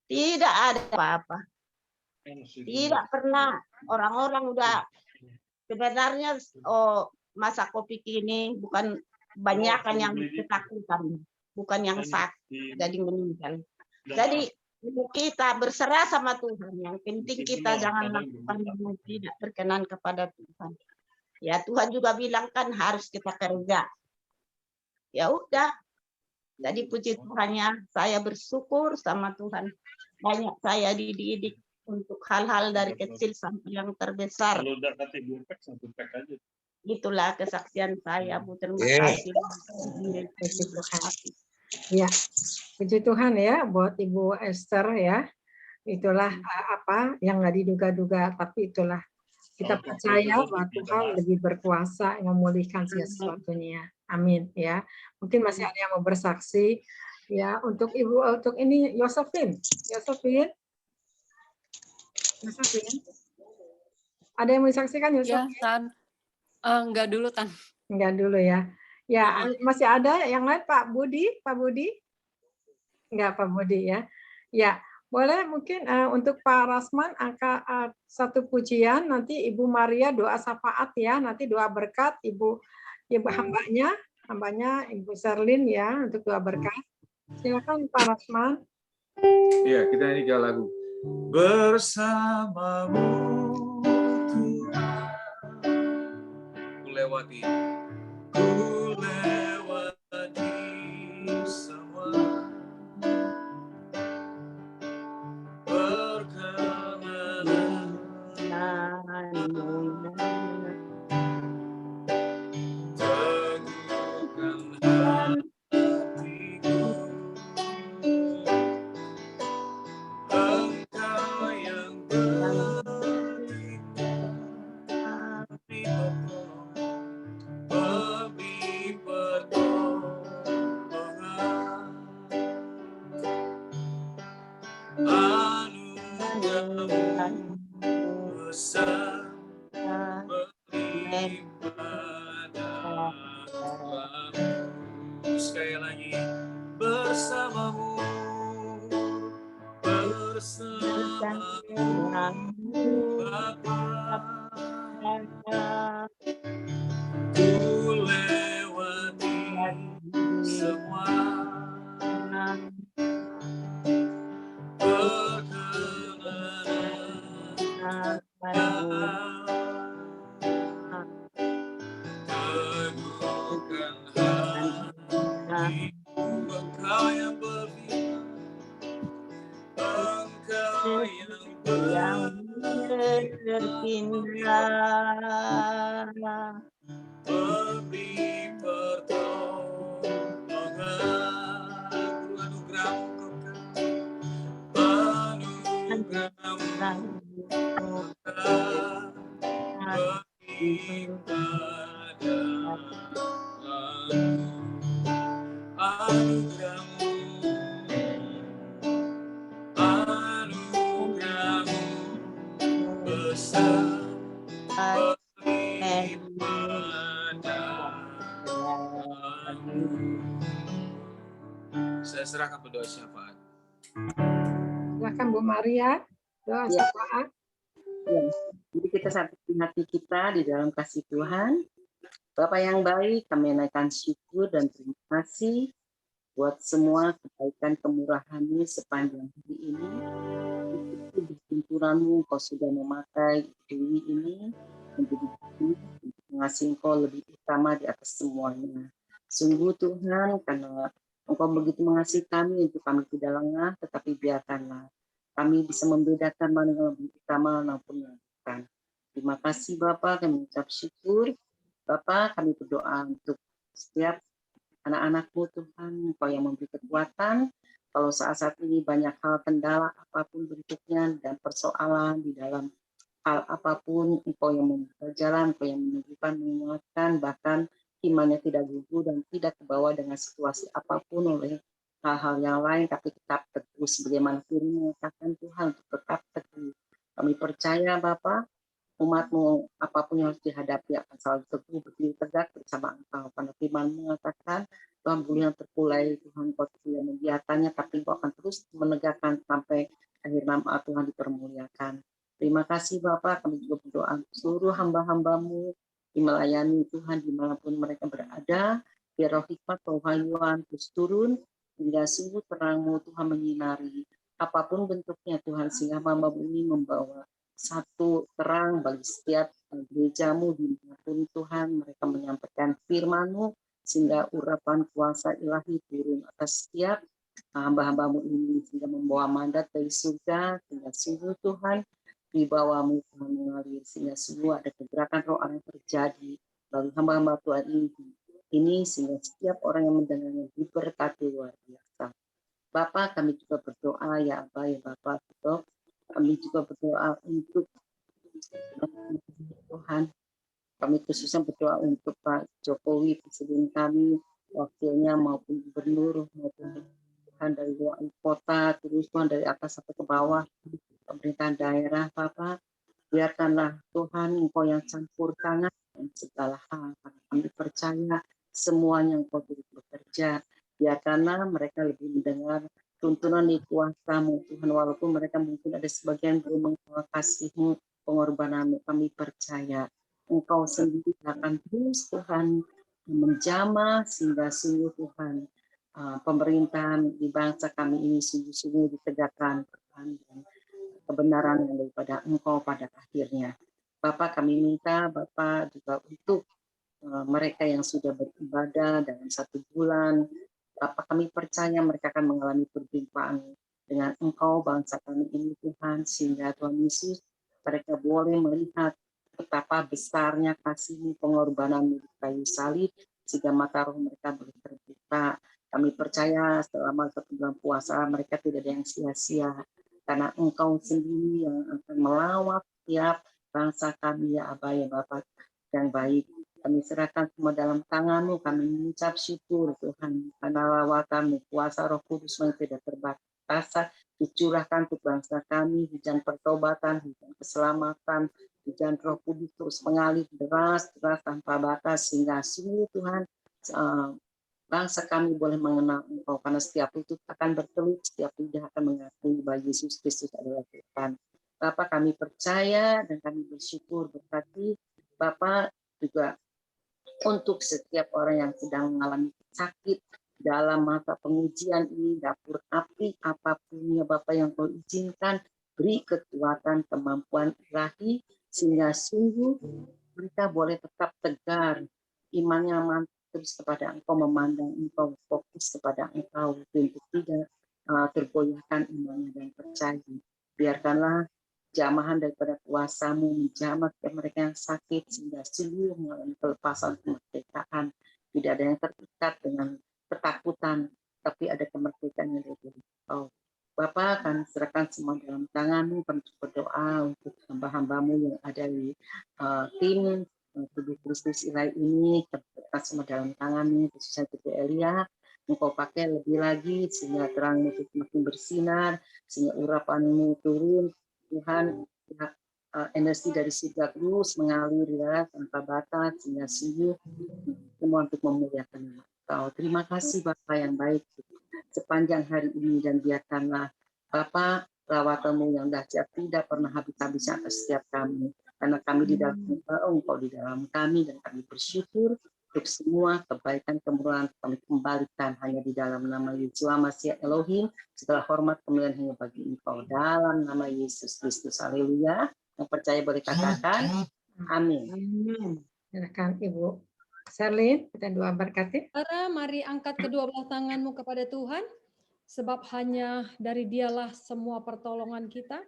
Tidak ada apa-apa. Tidak pernah orang-orang udah sebenarnya masa COVID ini bukan banyakan yang ketakutan, bukan yang sakit jadi meninggal. Jadi kita berserah sama Tuhan. Yang penting kita jangan lakukan yang tidak berkenan kepada Tuhan. Ya Tuhan juga bilang kan harus kita kerja. Ya udah. Jadi puji Tuhannya, saya bersyukur sama Tuhan. Banyak saya dididik untuk hal-hal dari kecil sampai yang terbesar. Kalau udah kata 2 pack, 1 pack aja. Itulah kesaksian saya, Bu. Terima kasih. Puji Tuhan. Ya, puji Tuhan ya buat Ibu Esther ya. Itulah apa yang nggak diduga-duga, tapi itulah kita percaya bahwa Tuhan lebih berkuasa memulihkan segala sesuatunya. Amin ya. Mungkin masih ada yang mau bersaksi ya untuk Ibu, untuk ini Yosefin. Ada yang mau disaksikan Yosefin? Ya, Tan. Enggak dulu, Tan. Enggak dulu ya. Ya, masih ada yang lain Pak Budi? Enggak, Pak Budi ya. Ya, boleh mungkin untuk Pak Rasman angka 1 pujian, nanti Ibu Maria doa syafaat ya, nanti doa berkat Ibu hambanya Ibu Serlin ya untuk doa berkat. Silakan Pak Rasman. Iya, kita nyanyi lagu Bersamamu Tuhan, ku lewati semua perkenanan, teguhkan hatiku, Engkau yang beri pertolongan, anugerah-Mu besar melimpah dalamku. Sekali lagi, bersamamu, Bapa, ku lewati semua perkenanan, teguhkan hatiku, Engkau yang berfirman, Engkau yang berpindah Saya serahkan berdoa syafaat. Silakan Bu Maria, doa Ya. syafaat. Ya. Jadi kita satukan hati kita di dalam kasih Tuhan. Bapak yang baik, kami naikkan syukur dan terima kasih buat semua kebaikan kemurahan-Mu sepanjang hari ini. Tuntunan-Mu, Kau sudah memakai Dewi ini menjadi bukti untuk mengasihi Engkau lebih utama di atas semuanya. Sungguh Tuhan, karena Engkau begitu mengasihi kami, untuk kami tidak lengah, tetapi biarkanlah kami bisa membedakan mana yang lebih utama maupun yang bukan. Terima kasih Bapak, kami mengucap syukur. Bapak, kami berdoa untuk setiap anak-anak-Mu Tuhan, Engkau yang memberi kekuatan. Kalau saat-saat ini banyak hal kendala apapun bentuknya dan persoalan di dalam hal apapun, Engkau yang membuka jalan, Engkau yang meneguhkan, menguatkan, bahkan imannya tidak gugur dan tidak terbawa dengan situasi apapun oleh hal-hal yang lain, tapi tetap teguh sebagaimana firman mengatakan Tuhan, untuk tetap teguh. Kami percaya Bapak, umat-Mu apapun yang harus dihadapi akan selalu teguh berdiri tegak bersama Engkau. Karena firman mengatakan Tuhan bulu yang terkulai, Tuhan Kau tidak membiarkannya, tapi Kau akan terus menegakkan sampai akhir nama Tuhan dipermuliakan. Terima kasih Bapak, kami juga berdoa untuk seluruh hamba-hamba-Mu yang melayani Tuhan dimanapun mereka berada, biar roh hikmat, kerohanian terus turun, hingga sungguh terang-Mu Tuhan menyinari apapun bentuknya Tuhan, sehingga hamba-Mu ini membawa satu terang bagi setiap gereja-Mu dimanapun Tuhan mereka menyampaikan firman-Mu, sehingga urapan kuasa ilahi turun atas setiap hamba-hamba-Mu ini, sehingga membawa mandat dari surga, sehingga sungguh Tuhan di bawah-Mu Tuhan mengalir, sehingga semua ada pergerakan roh yang terjadi bagi hamba-hamba Tuhan ini, sehingga setiap orang yang mendengarnya diberkati luar biasa. Bapak, kami juga berdoa ya Abah, ya Bapak, gitu. Kami juga berdoa untuk Tuhan. Kami khususnya berdoa untuk Pak Jokowi, presiden kami, wakilnya maupun gubernur, maupun Tuhan dari luar kota, terus Tuhan dari atas sampai ke bawah, pemerintahan daerah, Bapak. Biarkanlah Tuhan Engkau yang campur tangan dan segala hal. Kami percaya semuanya Engkau turut bekerja. Biarkanlah mereka lebih mendengar tuntunan di kuasa-Mu Tuhan, walaupun mereka mungkin ada sebagian belum mengasihi-Mu, pengorbanan-Mu, kami percaya Engkau sendiri akan terus Tuhan menjamah, sehingga sungguh Tuhan pemerintahan di bangsa kami ini sungguh-sungguh ditegakkan Tuhan, dan kebenaran yang daripada Engkau pada akhirnya. Bapak, kami minta Bapak juga untuk mereka yang sudah beribadah dalam 1 bulan, Bapak, kami percaya mereka akan mengalami perjumpaan dengan Engkau, bangsa kami ini Tuhan, sehingga Tuhan Yesus mereka boleh melihat betapa besarnya kasih-Mu, pengorbanan-Mu di kayu salib, sehingga mata roh mereka boleh terbuka. Kami percaya selama 1 bulan puasa mereka tidak ada yang sia-sia, karena Engkau sendiri yang akan melawat setiap bangsa kami, ya Abah, ya Bapak yang baik. Kami serahkan semua dalam tangan-Mu, kami mengucap syukur Tuhan, karena lawatan-Mu, kuasa Roh Kudus yang tidak terbatas, dicurahkan untuk bangsa kami, hujan pertobatan, hujan keselamatan, hujan Roh Kudus terus mengalir deras tanpa batas, sehingga sungguh Tuhan, bangsa kami boleh mengenal Engkau, karena setiap itu akan bertelut, setiap lidah akan mengakui bahwa Yesus Kristus adalah Tuhan. Bapak, kami percaya dan kami bersyukur, berkati Bapak juga untuk setiap orang yang sedang mengalami sakit dalam masa pengujian ini, dapur api apapun ya Bapak yang Kau izinkan, beri kekuatan, kemampuan ilahi, sehingga sungguh mereka boleh tetap tegar, imannya mantap terus kepada Engkau, memandang Engkau, fokus kepada Engkau, untuk tidak tergoyahkan imannya dan percaya. Biarkanlah jamahan daripada kuasa-Mu menjamah kepada mereka yang sakit, sehingga sungguh mengalami kelepasan, kemerdekaan. Tidak ada yang terikat dengan ketakutan, tapi ada kemerdekaan yang dari Engkau. Bapak, Bapa, kami serahkan semua dalam tangan-Mu, kami berdoa untuk hamba-hamba-Mu yang ada di tim tubuh Kristus Ilahi ini, kami serahkan semua dalam tangan-Mu, khususnya Tubuh Elia, Engkau pakai lebih lagi sehingga terang itu semakin bersinar, sehingga urapan-Mu turun, Tuhan, energi dari surga terus mengalir ya tanpa batas sehingga sungguh semua untuk memuliakan nama Engkau. Terima kasih Bapa yang baik sepanjang hari ini, dan biarkanlah Bapa rawat-Mu yang dahsyat tidak pernah habis-habisnya atas setiap kami, karena kami di dalam Engkau di dalam kami, dan kami bersyukur untuk semua kebaikan kemurahan kami kembalikan hanya di dalam nama Yeshua Mashiach Elohim. Segala hormat kemuliaan hanya bagi Engkau dalam nama Yesus Kristus. Haleluya. Yang percaya boleh katakan amin. Silakan Ibu Sherlyn, kita doa berkati. Saudara, mari angkat kedua belah tanganmu kepada Tuhan, sebab hanya dari Dialah semua pertolongan kita.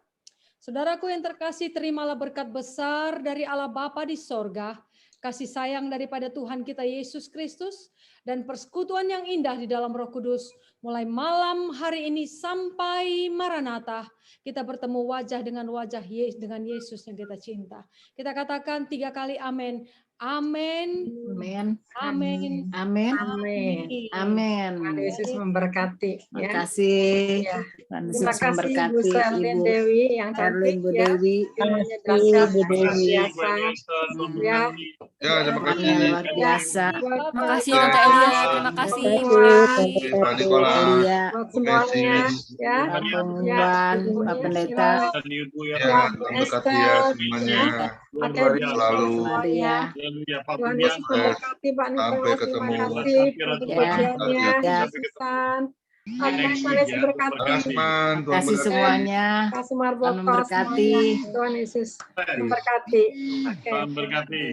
Saudaraku yang terkasih, terimalah berkat besar dari Allah Bapa di sorga, kasih sayang daripada Tuhan kita Yesus Kristus, dan persekutuan yang indah di dalam Roh Kudus, mulai malam hari ini sampai Maranatha, kita bertemu wajah dengan wajah dengan Yesus yang kita cinta. Kita katakan 3 kali amin. Amin. Amin. Amin. Amin. Amin. Amin. Tuhan Yesus memberkati. Terima kasih. Ya. Tuhan Terima Yesus kasih Ibu memberkati Sherlyn Ibu Dewi yang Sherlyn cantik Bu ya. Dewi. Firman-Nya Terima kasih dahsyat, Bu luar Dewi. biasa. Ya. Ya, terima kasih. Luar biasa. Terima kasih Tante Elia, terima kasih Pak Nikola, Elia, Buat semuanya ya. Pak Ya, Pengumuman, Ibu Pak Nia Pendeta. Sheila, ya, Bu memberkati ya Esther, semuanya. ya. Pakai Ibu Selalu. semuanya. Tuhan Yesus memberkati Pak Sampai Nikolas, terima ketemu. kasih untuk Ya. bagiannya, Ya. Susan. Tuhan Yesus berkati. Asman, Terima kasih semuanya. Kasih Tuhan Marboko memberkati. semuanya. Tuhan Yesus memberkati. Oke. Tuhan berkati.